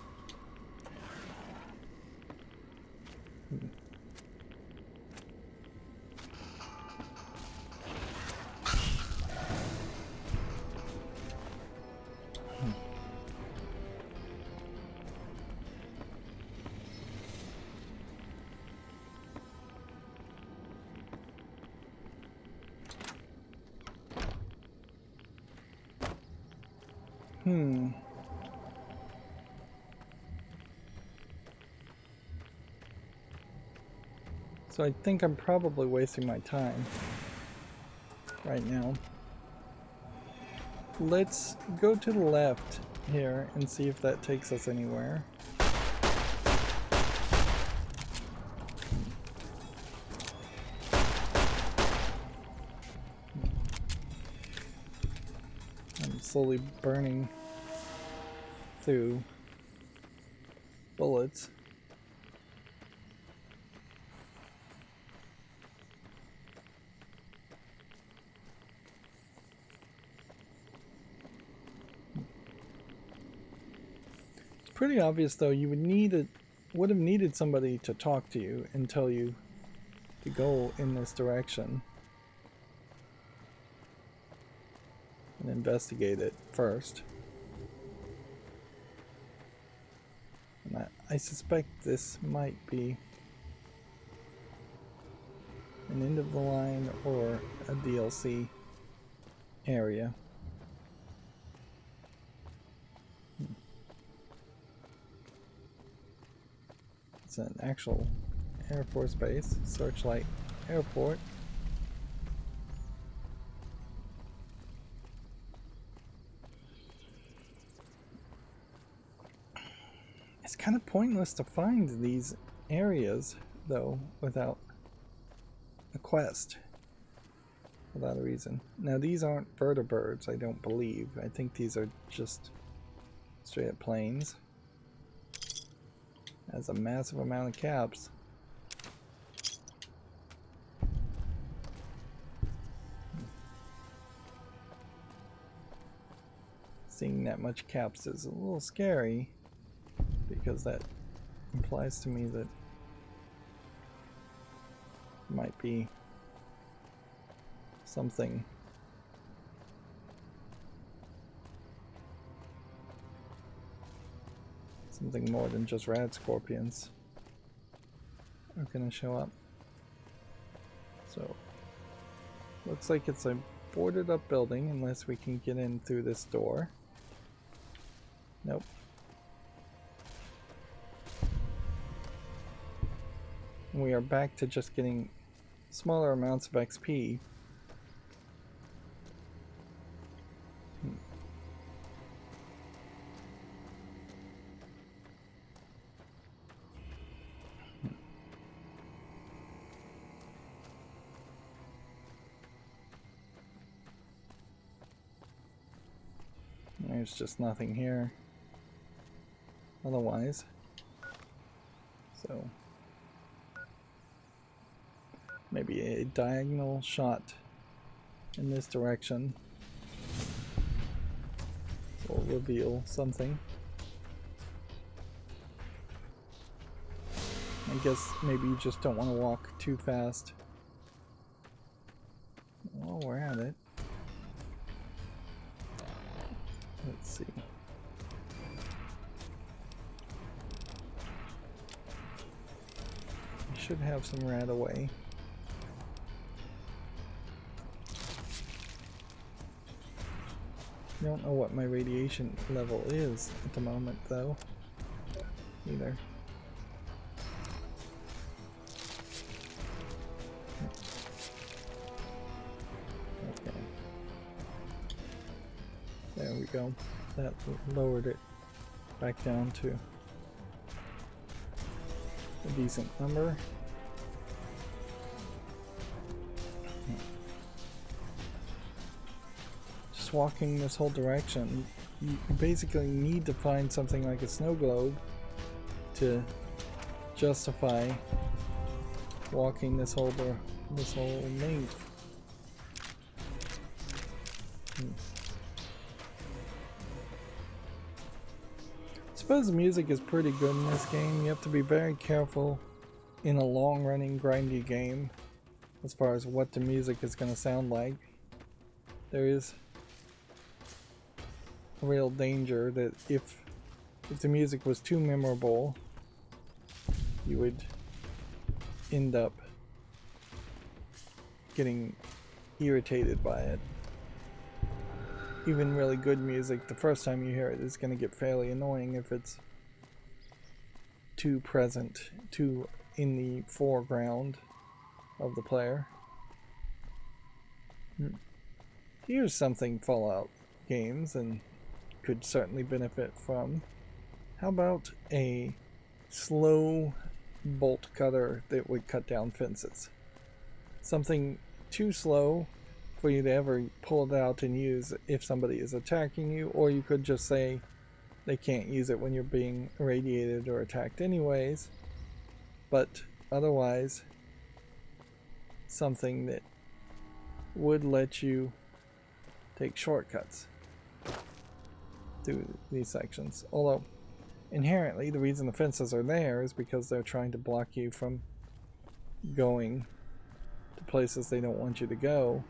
So I think I'm probably wasting my time right now. Let's go to the left here and see if that takes us anywhere. I'm slowly burning through bullets. Pretty obvious though, you would have needed somebody to talk to you and tell you to go in this direction and investigate it first. And I suspect this might be an end of the line or a DLC area. It's an actual Air Force base, Searchlight Airport. It's kind of pointless to find these areas, though, without a quest. Without a reason. Now, these aren't vertibirds, I don't believe. I think these are just straight up planes. Has a massive amount of caps. Seeing that much caps is a little scary because that implies to me that it might be something more than just rad scorpions are gonna show up. So looks like it's a boarded up building unless we can get in through this door. Nope. And we are back to just getting smaller amounts of XP. There's just nothing here otherwise, so maybe a diagonal shot in this direction will reveal something. I guess maybe you just don't want to walk too fast. Well, we're at it. Let's see. We should have some rat away. I don't know what my radiation level is at the moment, though. Either. Okay. There we go. That lowered it back down to a decent number. Just walking this whole direction, you basically need to find something like a snow globe to justify walking this whole length. I suppose the music is pretty good in this game. You have to be very careful in a long-running grindy game as far as what the music is going to sound like. There is a real danger that if the music was too memorable, you would end up getting irritated by it. Even really good music, the first time you hear it is going to get fairly annoying if it's too present, too in the foreground of the player. Here's something Fallout games and could certainly benefit from. How about a slow bolt cutter that would cut down fences? Something too slow for you to ever pull it out and use if somebody is attacking you, or you could just say they can't use it when you're being irradiated or attacked anyways, but otherwise something that would let you take shortcuts through these sections. Although inherently the reason the fences are there is because they're trying to block you from going to places they don't want you to go.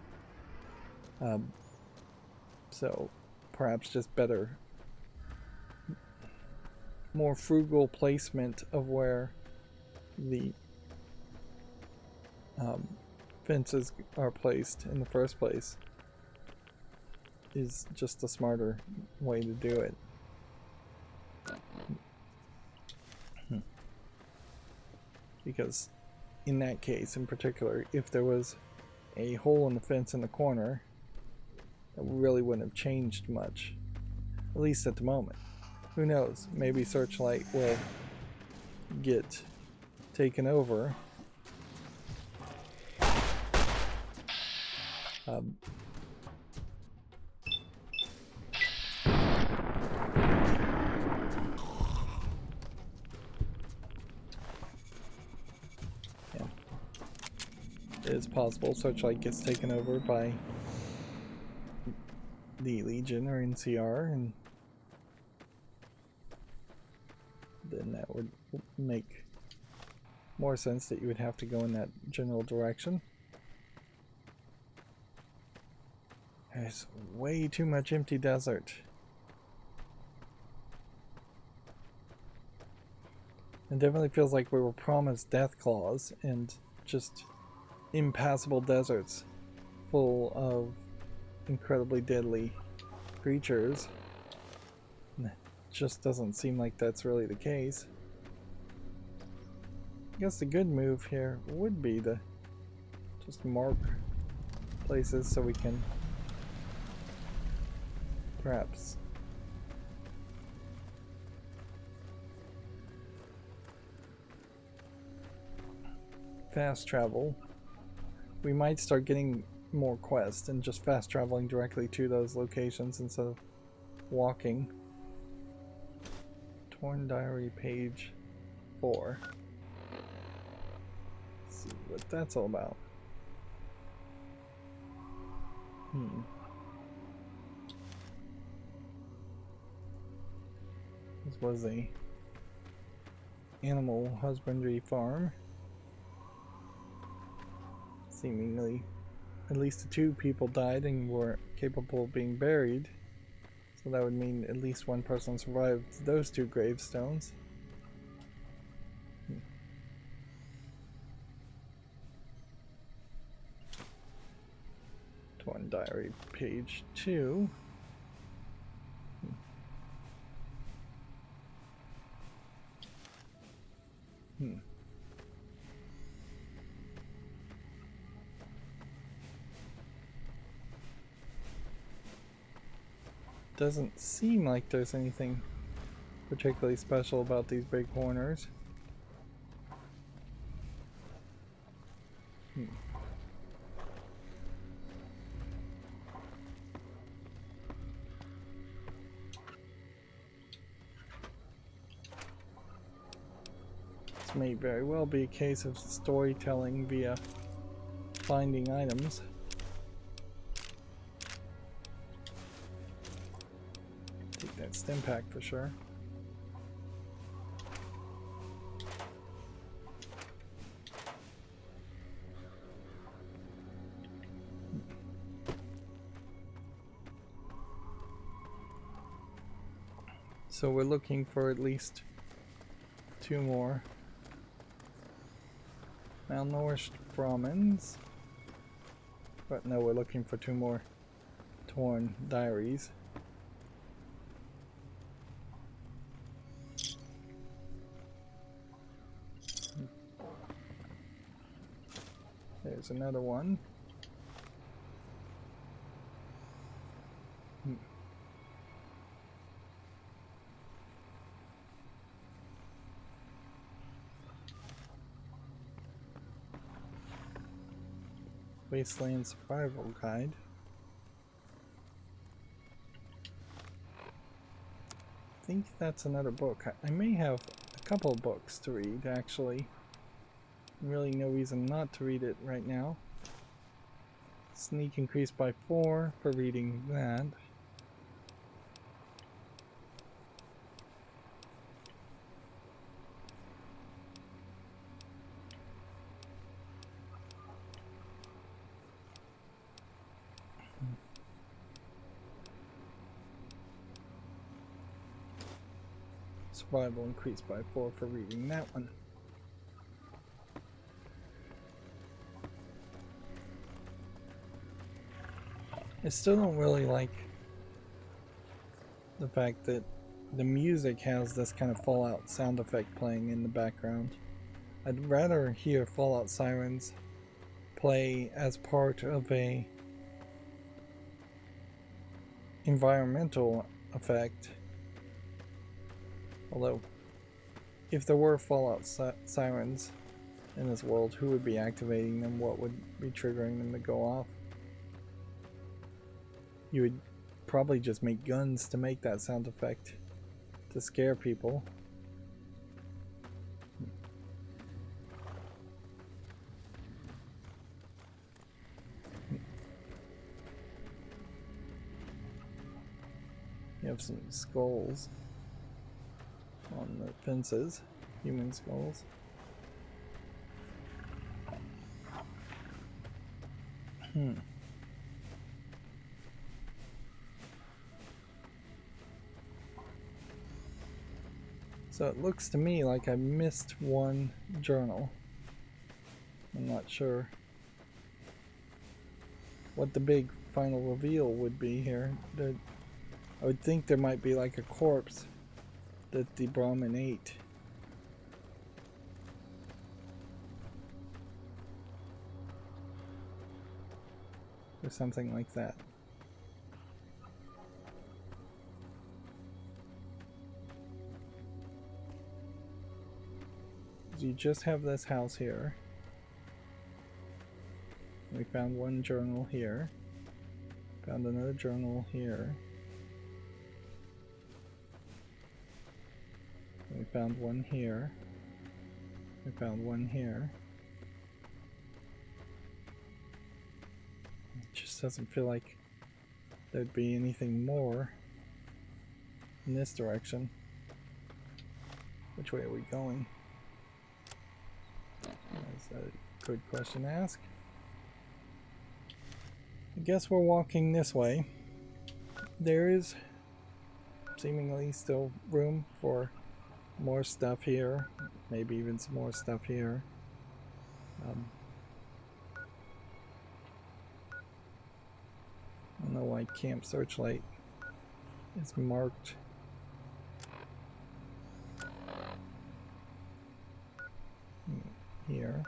So perhaps just better, more frugal placement of where the fences are placed in the first place is just a smarter way to do it. Because in that case in particular, if there was a hole in the fence in the corner, it really wouldn't have changed much, at least at the moment. Who knows, maybe Searchlight will get taken over. It is possible Searchlight gets taken over by the Legion or NCR, and then that would make more sense that you would have to go in that general direction. There's way too much empty desert. It definitely feels like we were promised death claws and just impassable deserts full of incredibly deadly creatures. It just doesn't seem like that's really the case. I guess the good move here would be to just mark places so we can perhaps fast travel. We might start getting more quests and just fast traveling directly to those locations instead of walking. Torn Diary, page 4. Let's see what that's all about. This was a animal husbandry farm. Seemingly at least 2 people died and were capable of being buried. So that would mean at least one person survived those 2 gravestones. Torn Diary, page 2. Doesn't seem like there's anything particularly special about these big corners. This may very well be a case of storytelling via finding items. Take that stim pack for sure. So we're looking for at least 2 more malnourished Brahmins. But no, we're looking for 2 more torn diaries. There's another one. Wasteland Survival Guide. I think that's another book. I may have a couple of books to read, actually. Really no reason not to read it right now. Sneak increased by 4 for reading that. Survival increased by 4 for reading that one. I still don't really like the fact that the music has this kind of Fallout sound effect playing in the background. I'd rather hear Fallout sirens play as part of a environmental effect. Although, if there were Fallout sirens in this world, who would be activating them? What would be triggering them to go off? You would probably just make guns to make that sound effect to scare people. You have some skulls on the fences, human skulls. So it looks to me like I missed one journal. I'm not sure what the big final reveal would be here. I would think there might be like a corpse that the Brahmin ate. Or something like that. You just have this house here. We found one journal here. Found another journal here. We found one here. We found one here. It just doesn't feel like there'd be anything more in this direction. Which way are we going? That's a good question to ask. I guess we're walking this way. There is seemingly still room for more stuff here. Maybe even some more stuff here. I don't know why Camp Searchlight is marked. Here.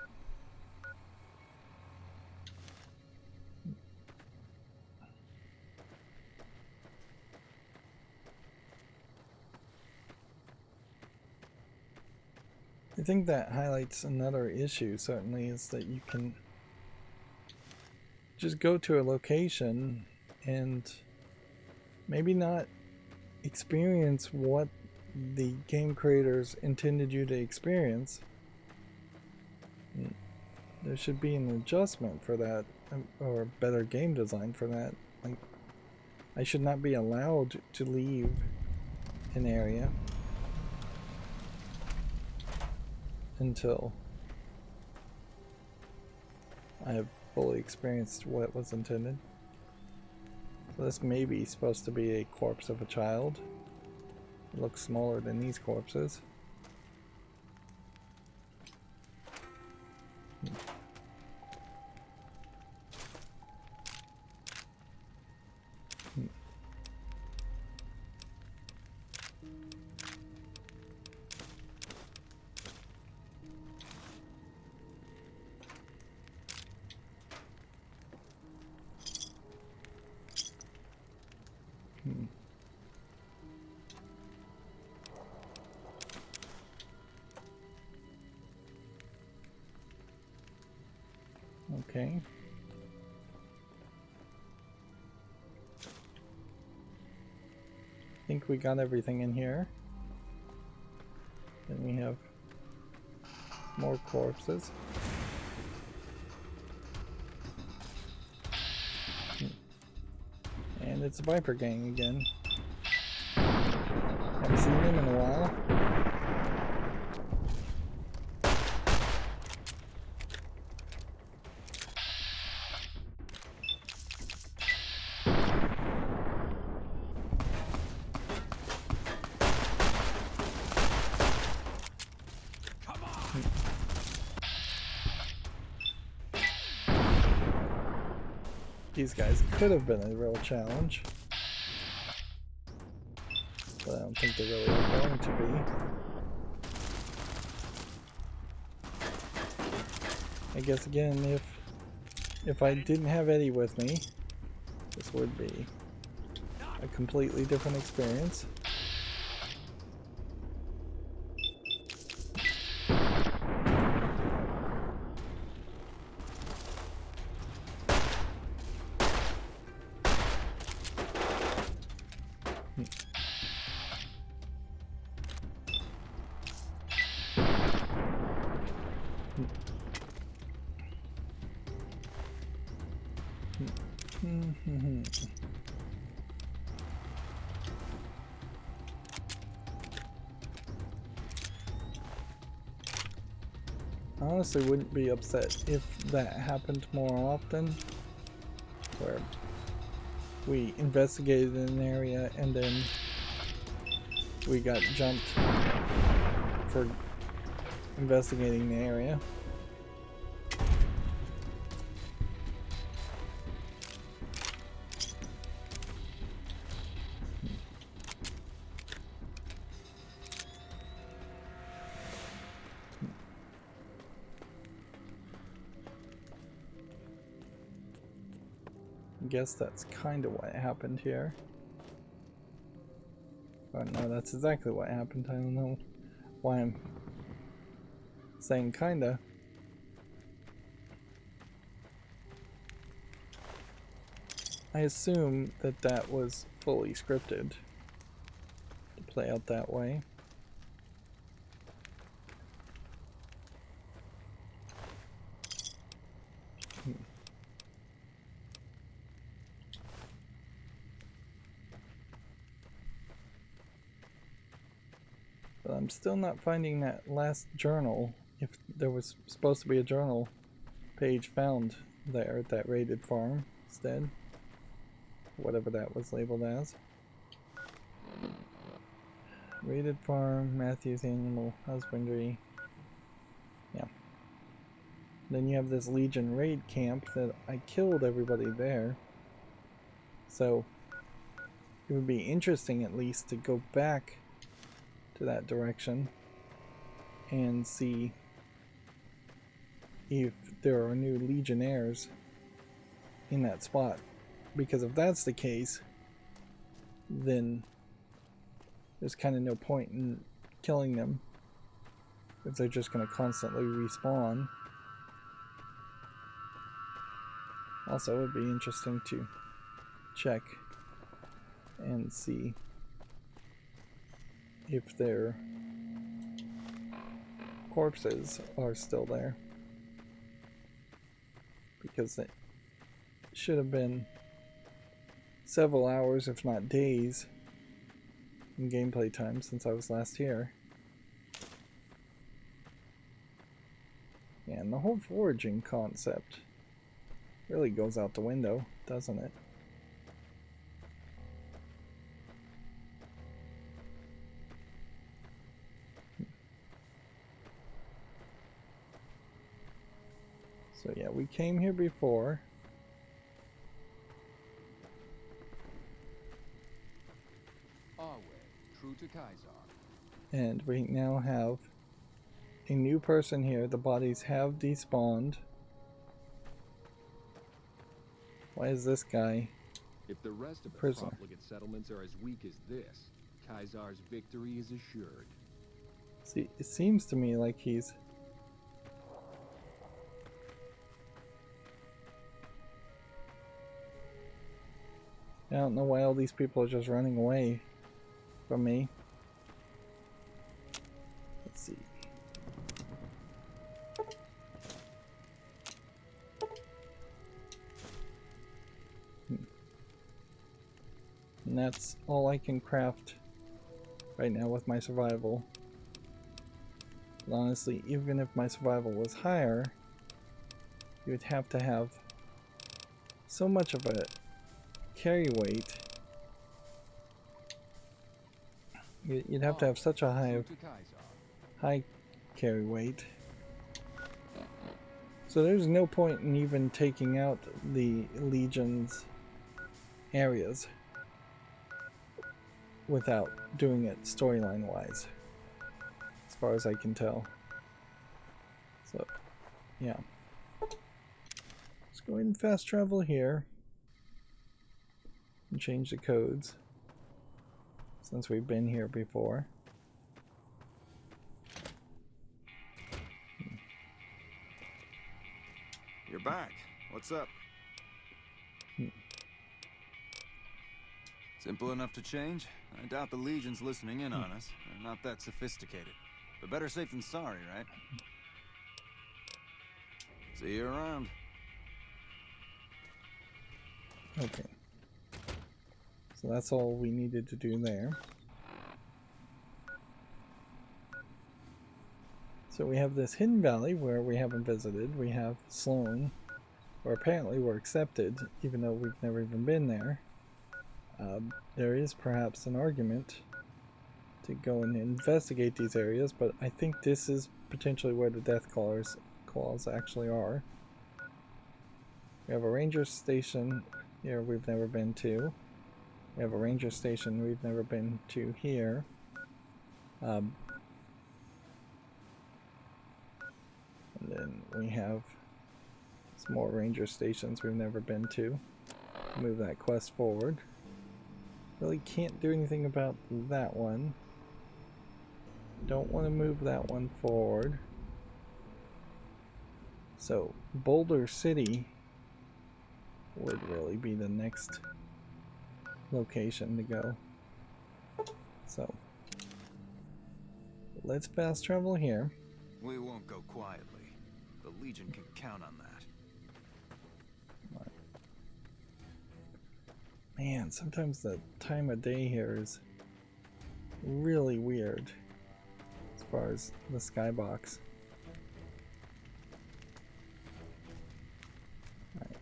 I think that highlights another issue, certainly, is that you can just go to a location and maybe not experience what the game creators intended you to experience. There should be an adjustment for that, or better game design for that. Like, I should not be allowed to leave an area until I have fully experienced what was intended. So this may be supposed to be a corpse of a child. It looks smaller than these corpses. Okay. I think we got everything in here. Then we have more corpses. And it's a Viper gang again. Haven't seen them in a while. These guys could have been a real challenge, but I don't think they really are going to be. I guess again, if I didn't have Eddie with me, this would be a completely different experience. I honestly wouldn't be upset if that happened more often, where we investigated an area and then we got jumped for investigating the area. I guess that's kind of what happened here. Oh no, that's exactly what happened. I don't know why I'm saying kinda. I assume that that was fully scripted to play out that way. But I'm still not finding that last journal, if there was supposed to be a journal page found there at that raided farm instead. Whatever that was labeled as. Raided farm, Matthew's animal husbandry. Yeah. Then you have this Legion raid camp that I killed everybody there. So it would be interesting at least to go back to that direction and see if there are new Legionnaires in that spot. Because if that's the case, then there's kind of no point in killing them if they're just going to constantly respawn. Also, it would be interesting to check and see if their corpses are still there, because it should have been several hours, if not days, in gameplay time since I was last here. Yeah, and the whole foraging concept really goes out the window, doesn't it? So yeah, we came here before. Our way, true to Kaiser. And we now have a new person here. The bodies have despawned. Why is this guy If the rest of the Prisoner. profligate settlements are as weak as this, Kaisar's victory is assured. See, it seems to me like he's... I don't know why all these people are just running away from me. Let's see. And that's all I can craft right now with my survival. But honestly, even if my survival was higher, you would have to have so much of a carry weight. You'd have to have such a high carry weight. So there's no point in even taking out the Legion's areas without doing it storyline wise, as far as I can tell. So yeah, let's go ahead and fast travel here and change the codes since we've been here before. You're back. What's up? Simple enough to change? I doubt the Legion's listening in on us. They're not that sophisticated. But better safe than sorry, right? See you around. Okay. So that's all we needed to do there. So we have this hidden valley where we haven't visited. We have Sloan, where apparently we're accepted, even though we've never even been there. There is perhaps an argument to go and investigate these areas, but I think this is potentially where the Death Claws actually are. We have a ranger station here we've never been to. We have a ranger station we've never been to here. And then we have some more ranger stations we've never been to. Move that quest forward. Really can't do anything about that one. Don't want to move that one forward. So Boulder City would really be the next location to go. So let's fast travel here. We won't go quietly. The Legion can count on that. Man, sometimes the time of day here is really weird as far as the skybox. Right.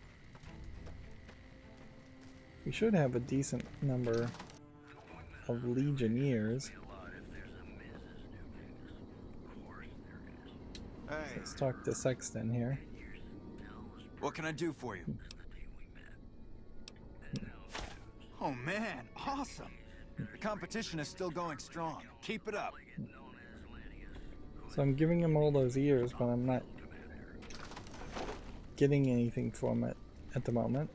We should have a decent number of Legionnaires. Hey, Let's talk to Sexton here. what can I do for you? Oh man, awesome! The competition is still going strong. Keep it up. So I'm giving him all those ears, but I'm not getting anything from it at the moment.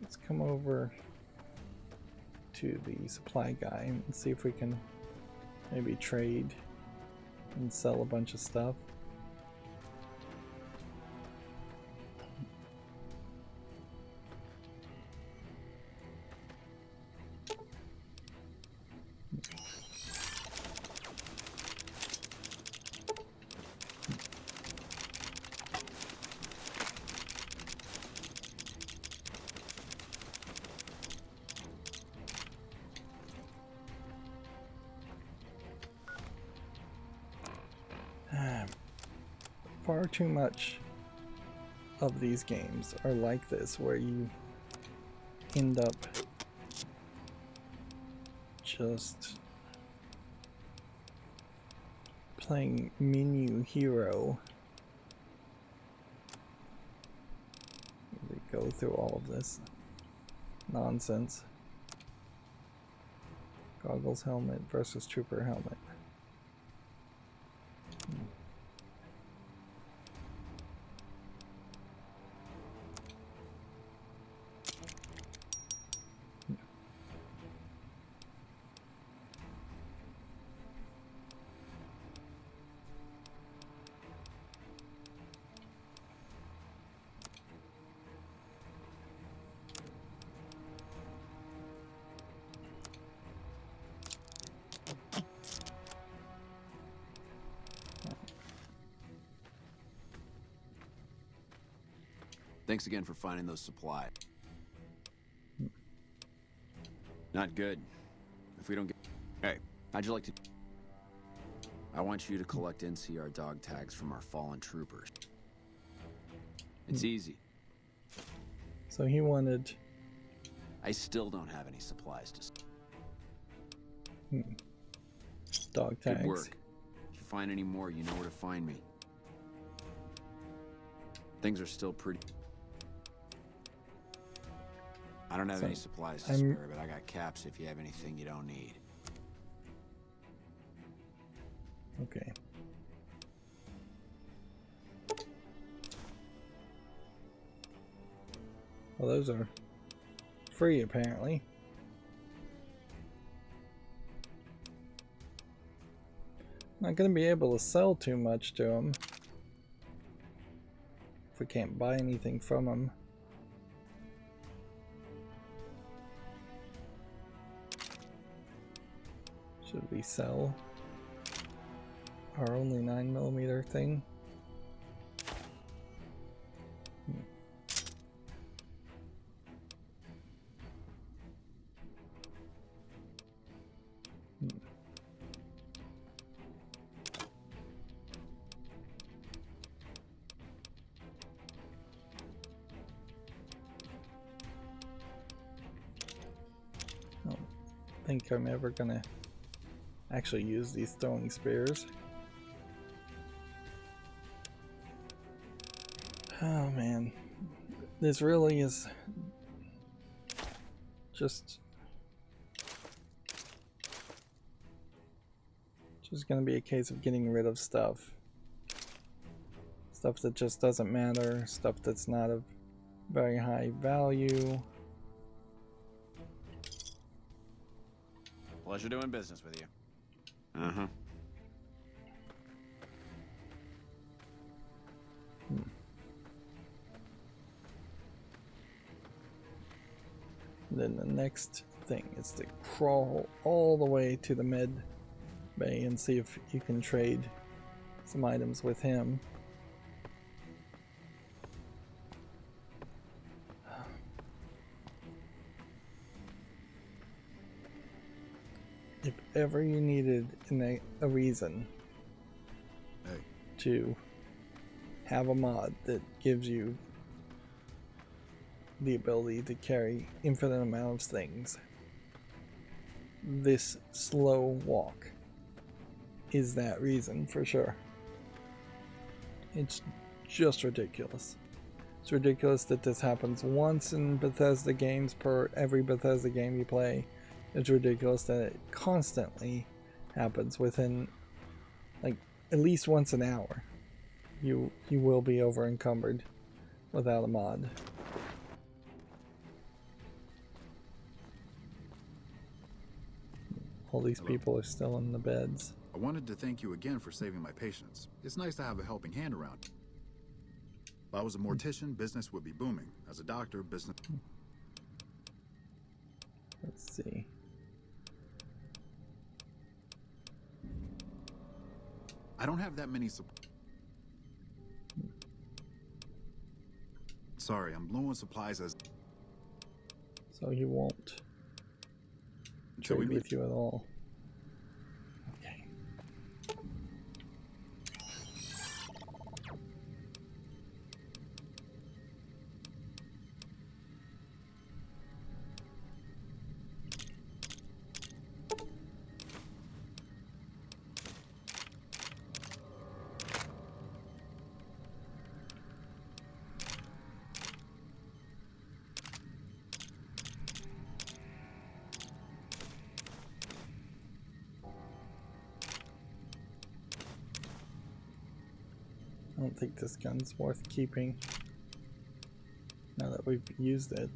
Let's come over to the supply guy and see if we can maybe trade and sell a bunch of stuff. Far too much of these games are like this, where you end up just playing menu hero. We go through all of this nonsense. Goggles helmet versus trooper helmet. Thanks again for finding those supplies. Not good. If we don't get... Hey, how'd you like to... I want you to collect NCR dog tags from our fallen troopers. It's easy. So he wanted... I still don't have any supplies to... Dog tags. Good work. If you find any more, you know where to find me. Things are still pretty... I don't have any supplies to spare, but I got caps if you have anything you don't need. Okay. Well, those are free, apparently. Not going to be able to sell too much to them if we can't buy anything from them. Should we sell our only 9mm thing? I don't think I'm ever gonna actually use these throwing spears. Oh man, this really is just gonna be a case of getting rid of stuff that just doesn't matter, stuff that's not of very high value. Pleasure doing business with you. Uh-huh. Then the next thing is to crawl all the way to the med bay and see if you can trade some items with him. If ever you needed a reason to have a mod that gives you the ability to carry infinite amount of things, this slow walk is that reason for sure. It's just ridiculous. It's ridiculous that this happens once in Bethesda games per every Bethesda game you play. It's ridiculous that it constantly happens within like at least once an hour. You will be over encumbered without a mod. All these people are still in the beds. I wanted to thank you again for saving my patients. It's nice to have a helping hand around. If I was a mortician, business would be booming. As a doctor, business... Let's see. I don't have that many Sorry, I'm low on supplies as... So he won't trade with you at all. Okay. don't think this gun's worth keeping now that we've used it.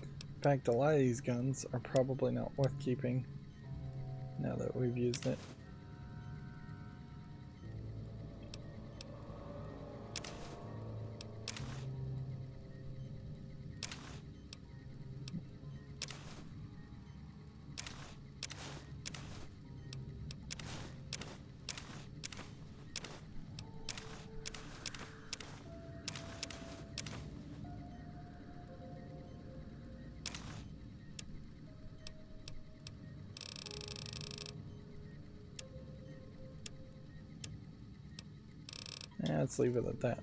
In fact, a lot of these guns are probably not worth keeping now that we've used it. Yeah, let's leave it at that.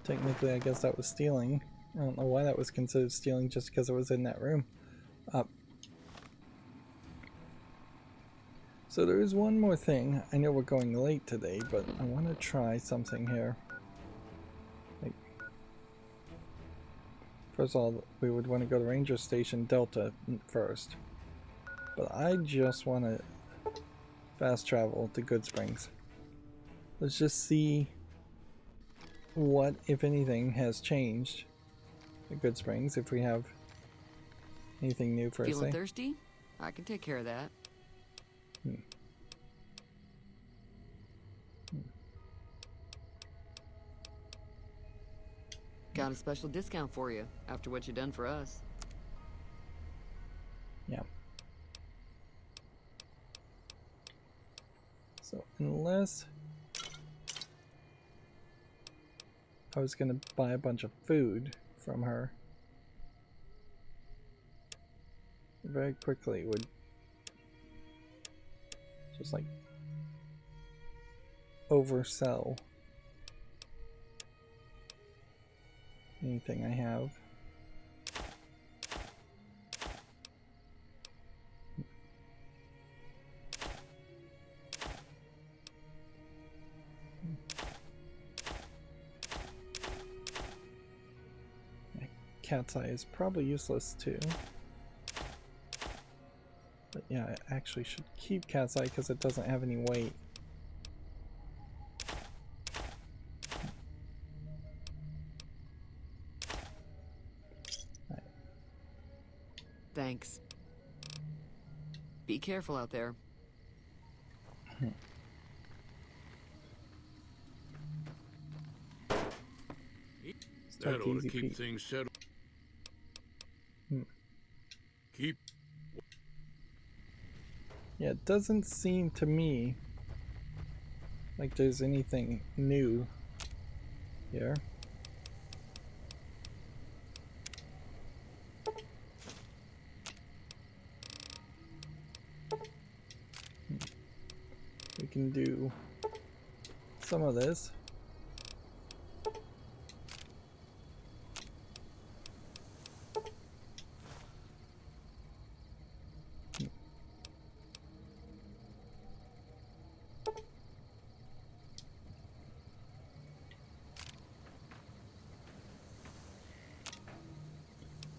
Technically, I guess that was stealing. I don't know why that was considered stealing just because it was in that room. So there is one more thing. I know we're going late today, but I want to try something here. Like, first of all, we would want to go to Ranger Station Delta first. But I just want to fast travel to Good Springs. Let's just see what, if anything, has changed at Good Springs, if we have anything new for us. Feeling thirsty? I can take care of that. Got a special discount for you after what you done for us. Yeah. So unless I was gonna buy a bunch of food from her, very quickly would just like oversell anything I have. Cat's eye is probably useless too. But yeah, I actually should keep cat's eye because it doesn't have any weight. Right. Thanks. Be careful out there. That ought to keep things settled. Keep. Yeah, it doesn't seem to me like there's anything new here. We can do some of this.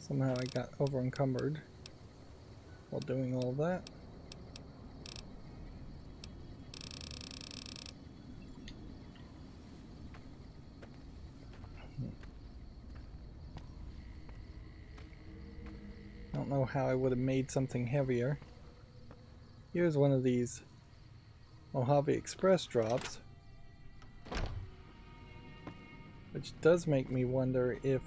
Somehow I got over encumbered while doing all of that. I don't know how I would have made something heavier. Here's one of these Mojave Express drops, which does make me wonder if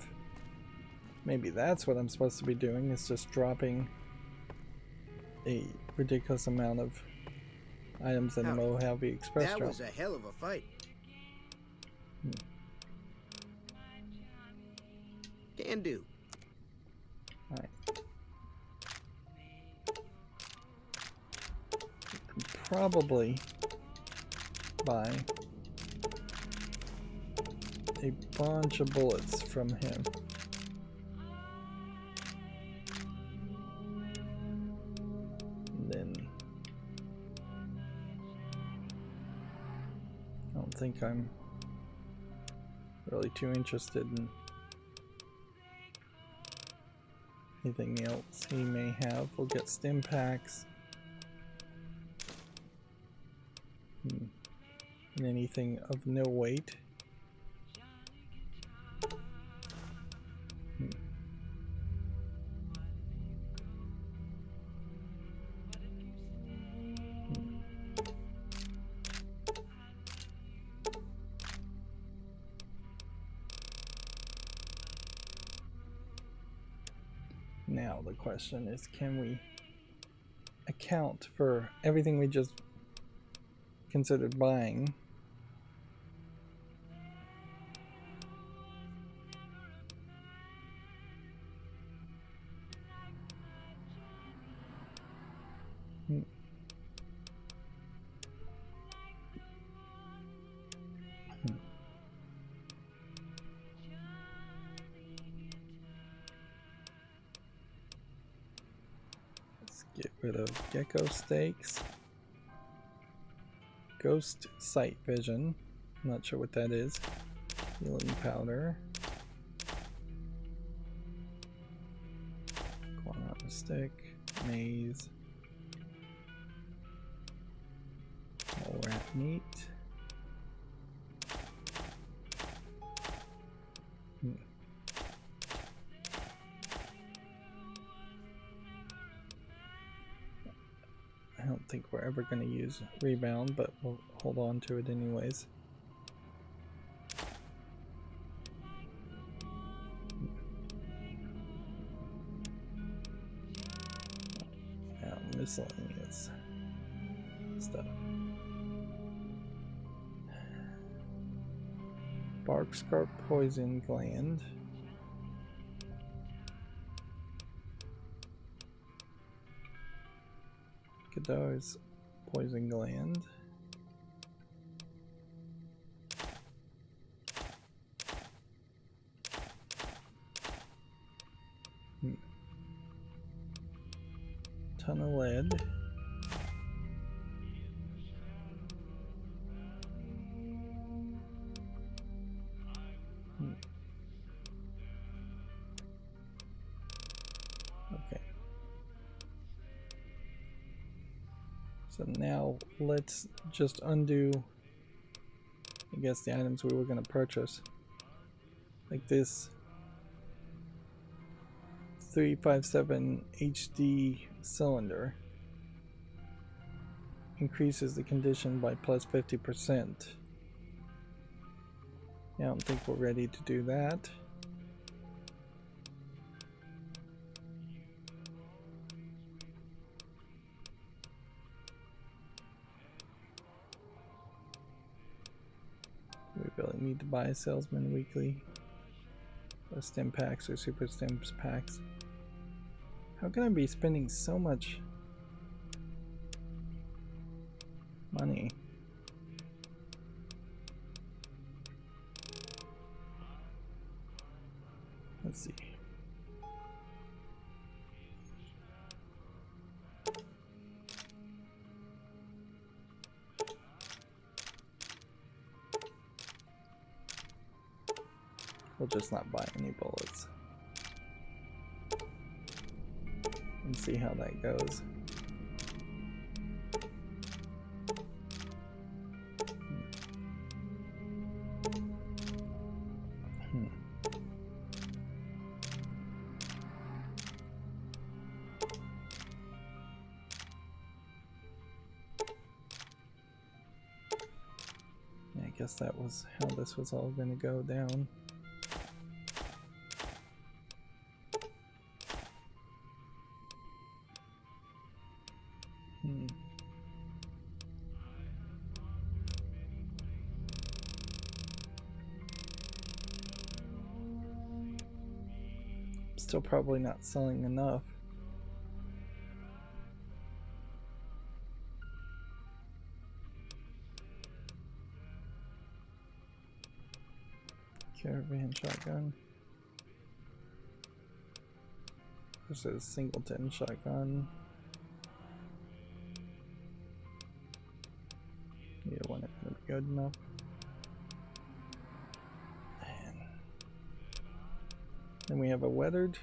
maybe that's what I'm supposed to be doing, is just dropping a ridiculous amount of items in the Mojave Express drop. That was a hell of a fight. Can do. Alright. We can probably buy a bunch of bullets from him. I think I'm really too interested in anything else he may have. We'll get stim packs. and anything of no weight. Now the question is, can we account for everything we just considered buying? Get rid of gecko steaks. Ghost sight vision. I'm not sure what that is. Healing powder. Corn on a stick. Maize. More rat meat. I don't think we're ever going to use rebound, but we'll hold on to it anyways. Now, miscellaneous stuff. Bark scarp poison gland. Cadar's poison gland. Ton of lead. Okay. So now let's just undo, I guess, the items we were going to purchase. Like this 357 HD cylinder increases the condition by plus 50%. I don't think we're ready to do that. We really need to buy a salesman weekly, or stim packs, or super stims packs. How can I be spending so much money? Let's see. We'll just not buy any bullets and see how that goes. Yeah, I guess that was how this was all going to go down. Still probably not selling enough. Caravan shotgun versus singleton shotgun. Either one is going to be good enough. Then we have a weathered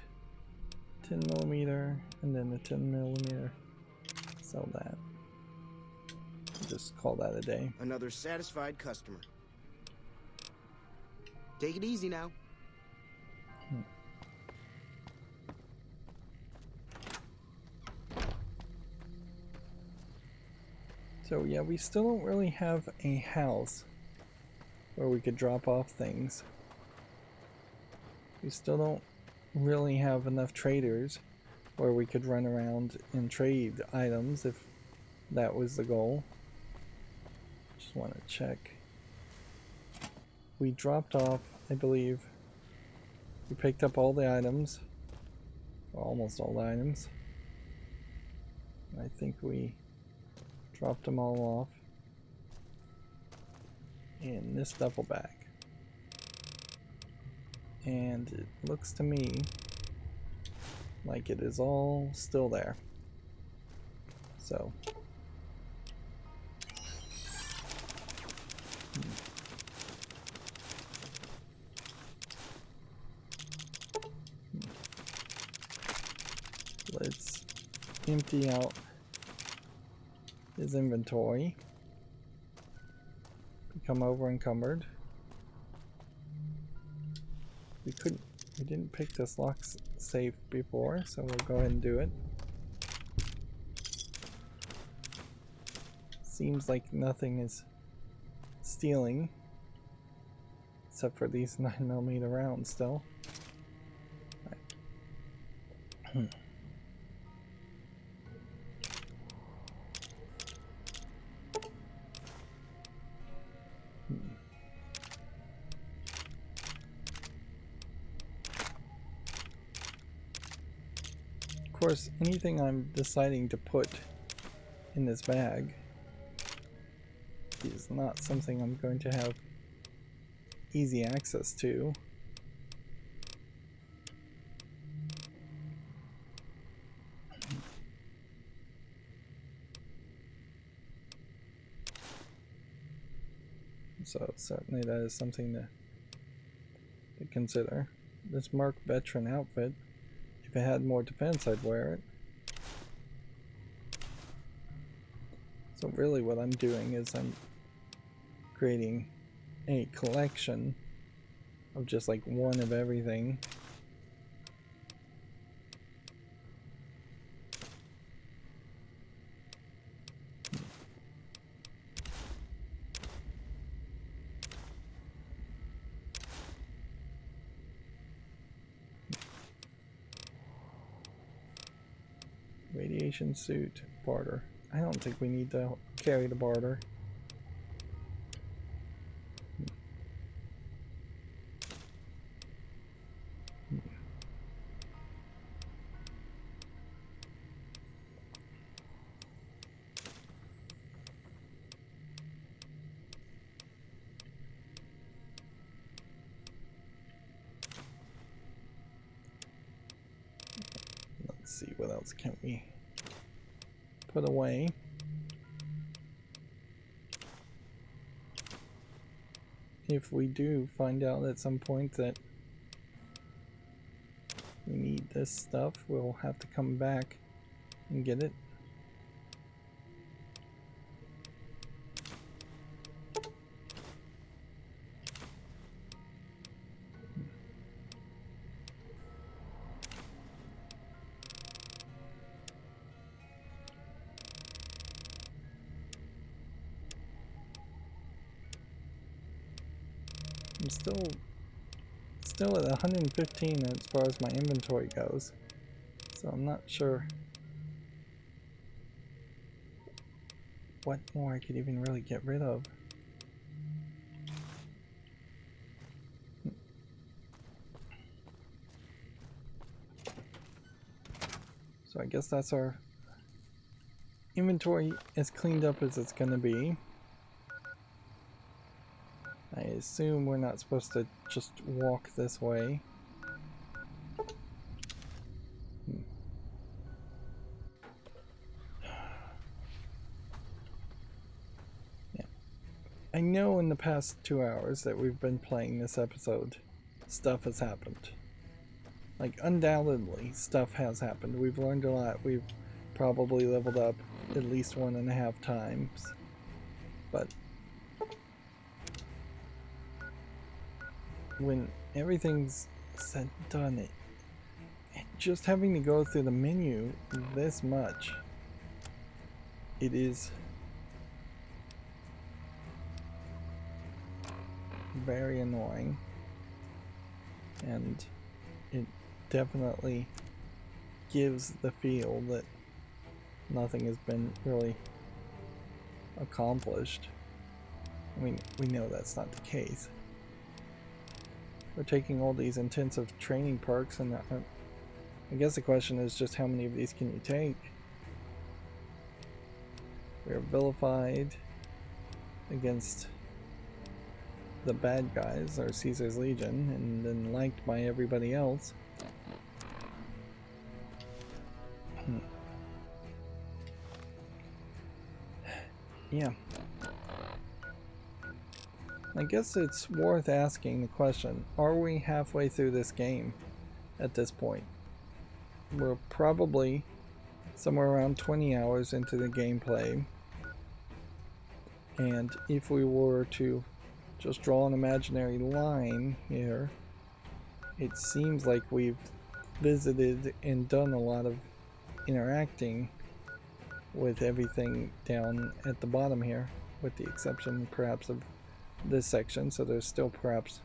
10mm and then the 10mm. Sell that. Just call that a day. Another satisfied customer. Take it easy now. So yeah, we still don't really have a house where we could drop off things. We still don't really have enough traders where we could run around and trade items if that was the goal. Just want to check. We dropped off, I believe, we picked up all the items, or almost all the items. I think we dropped them all off in this duffel bag. And it looks to me like it is all still there. So let's empty out his inventory. Become over encumbered. We didn't pick this lock safe before, so we'll go ahead and do it. Seems like nothing is stealing except for these 9mm rounds still. Right. Of course, anything I'm deciding to put in this bag is not something I'm going to have easy access to. So certainly that is something to consider. This Mark veteran outfit, if it had more defense, I'd wear it. So really what I'm doing is I'm creating a collection of just like one of everything. Radiation suit, barter. I don't think we need to carry the barter. Let's see, what else can we put away? If we do find out at some point that we need this stuff, we'll have to come back and get it. I'm still at 115 as far as my inventory goes, so I'm not sure what more I could even really get rid of. So I guess that's our inventory as cleaned up as it's gonna be. I assume we're not supposed to just walk this way. Yeah. I know in the past 2 hours that we've been playing this episode, stuff has happened. Like, undoubtedly, stuff has happened. We've learned a lot. We've probably leveled up at least 1.5 times. But when everything's said and done, just having to go through the menu this much, it is very annoying, and it definitely gives the feel that nothing has been really accomplished. I mean, we know that's not the case. We're taking all these intensive training perks, and I guess the question is just how many of these can you take? We are vilified against the bad guys, or Caesar's Legion, and then liked by everybody else. Yeah. I guess it's worth asking the question, are we halfway through this game at this point? We're probably somewhere around 20 hours into the gameplay, and if we were to just draw an imaginary line here, it seems like we've visited and done a lot of interacting with everything down at the bottom here, with the exception perhaps of this section, so there's still perhaps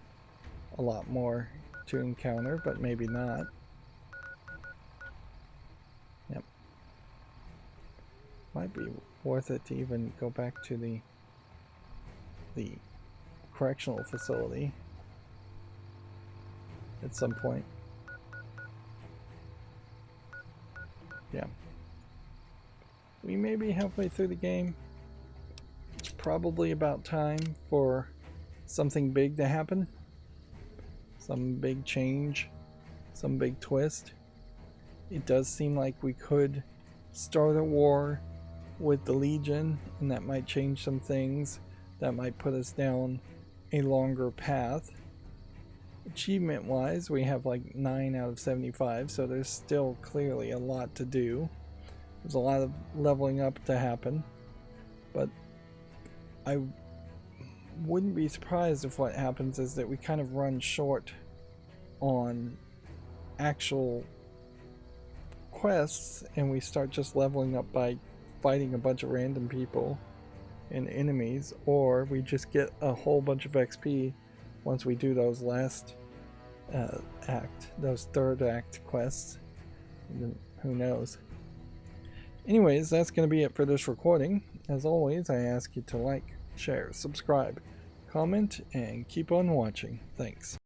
a lot more to encounter, but maybe not. Yep. Might be worth it to even go back to the correctional facility at some point. Yeah. We may be halfway through the game. It's probably about time for something big to happen. Some big change. Some big twist. It does seem like we could start a war with the Legion, and that might change some things. That might put us down a longer path. Achievement wise, we have like 9 out of 75, so there's still clearly a lot to do. There's a lot of leveling up to happen, but I wouldn't be surprised if what happens is that we kind of run short on actual quests and we start just leveling up by fighting a bunch of random people and enemies, or we just get a whole bunch of XP once we do those last those third act quests. And then who knows. Anyways, that's going to be it for this recording. As always, I ask you to like, share, subscribe, comment, and keep on watching. Thanks.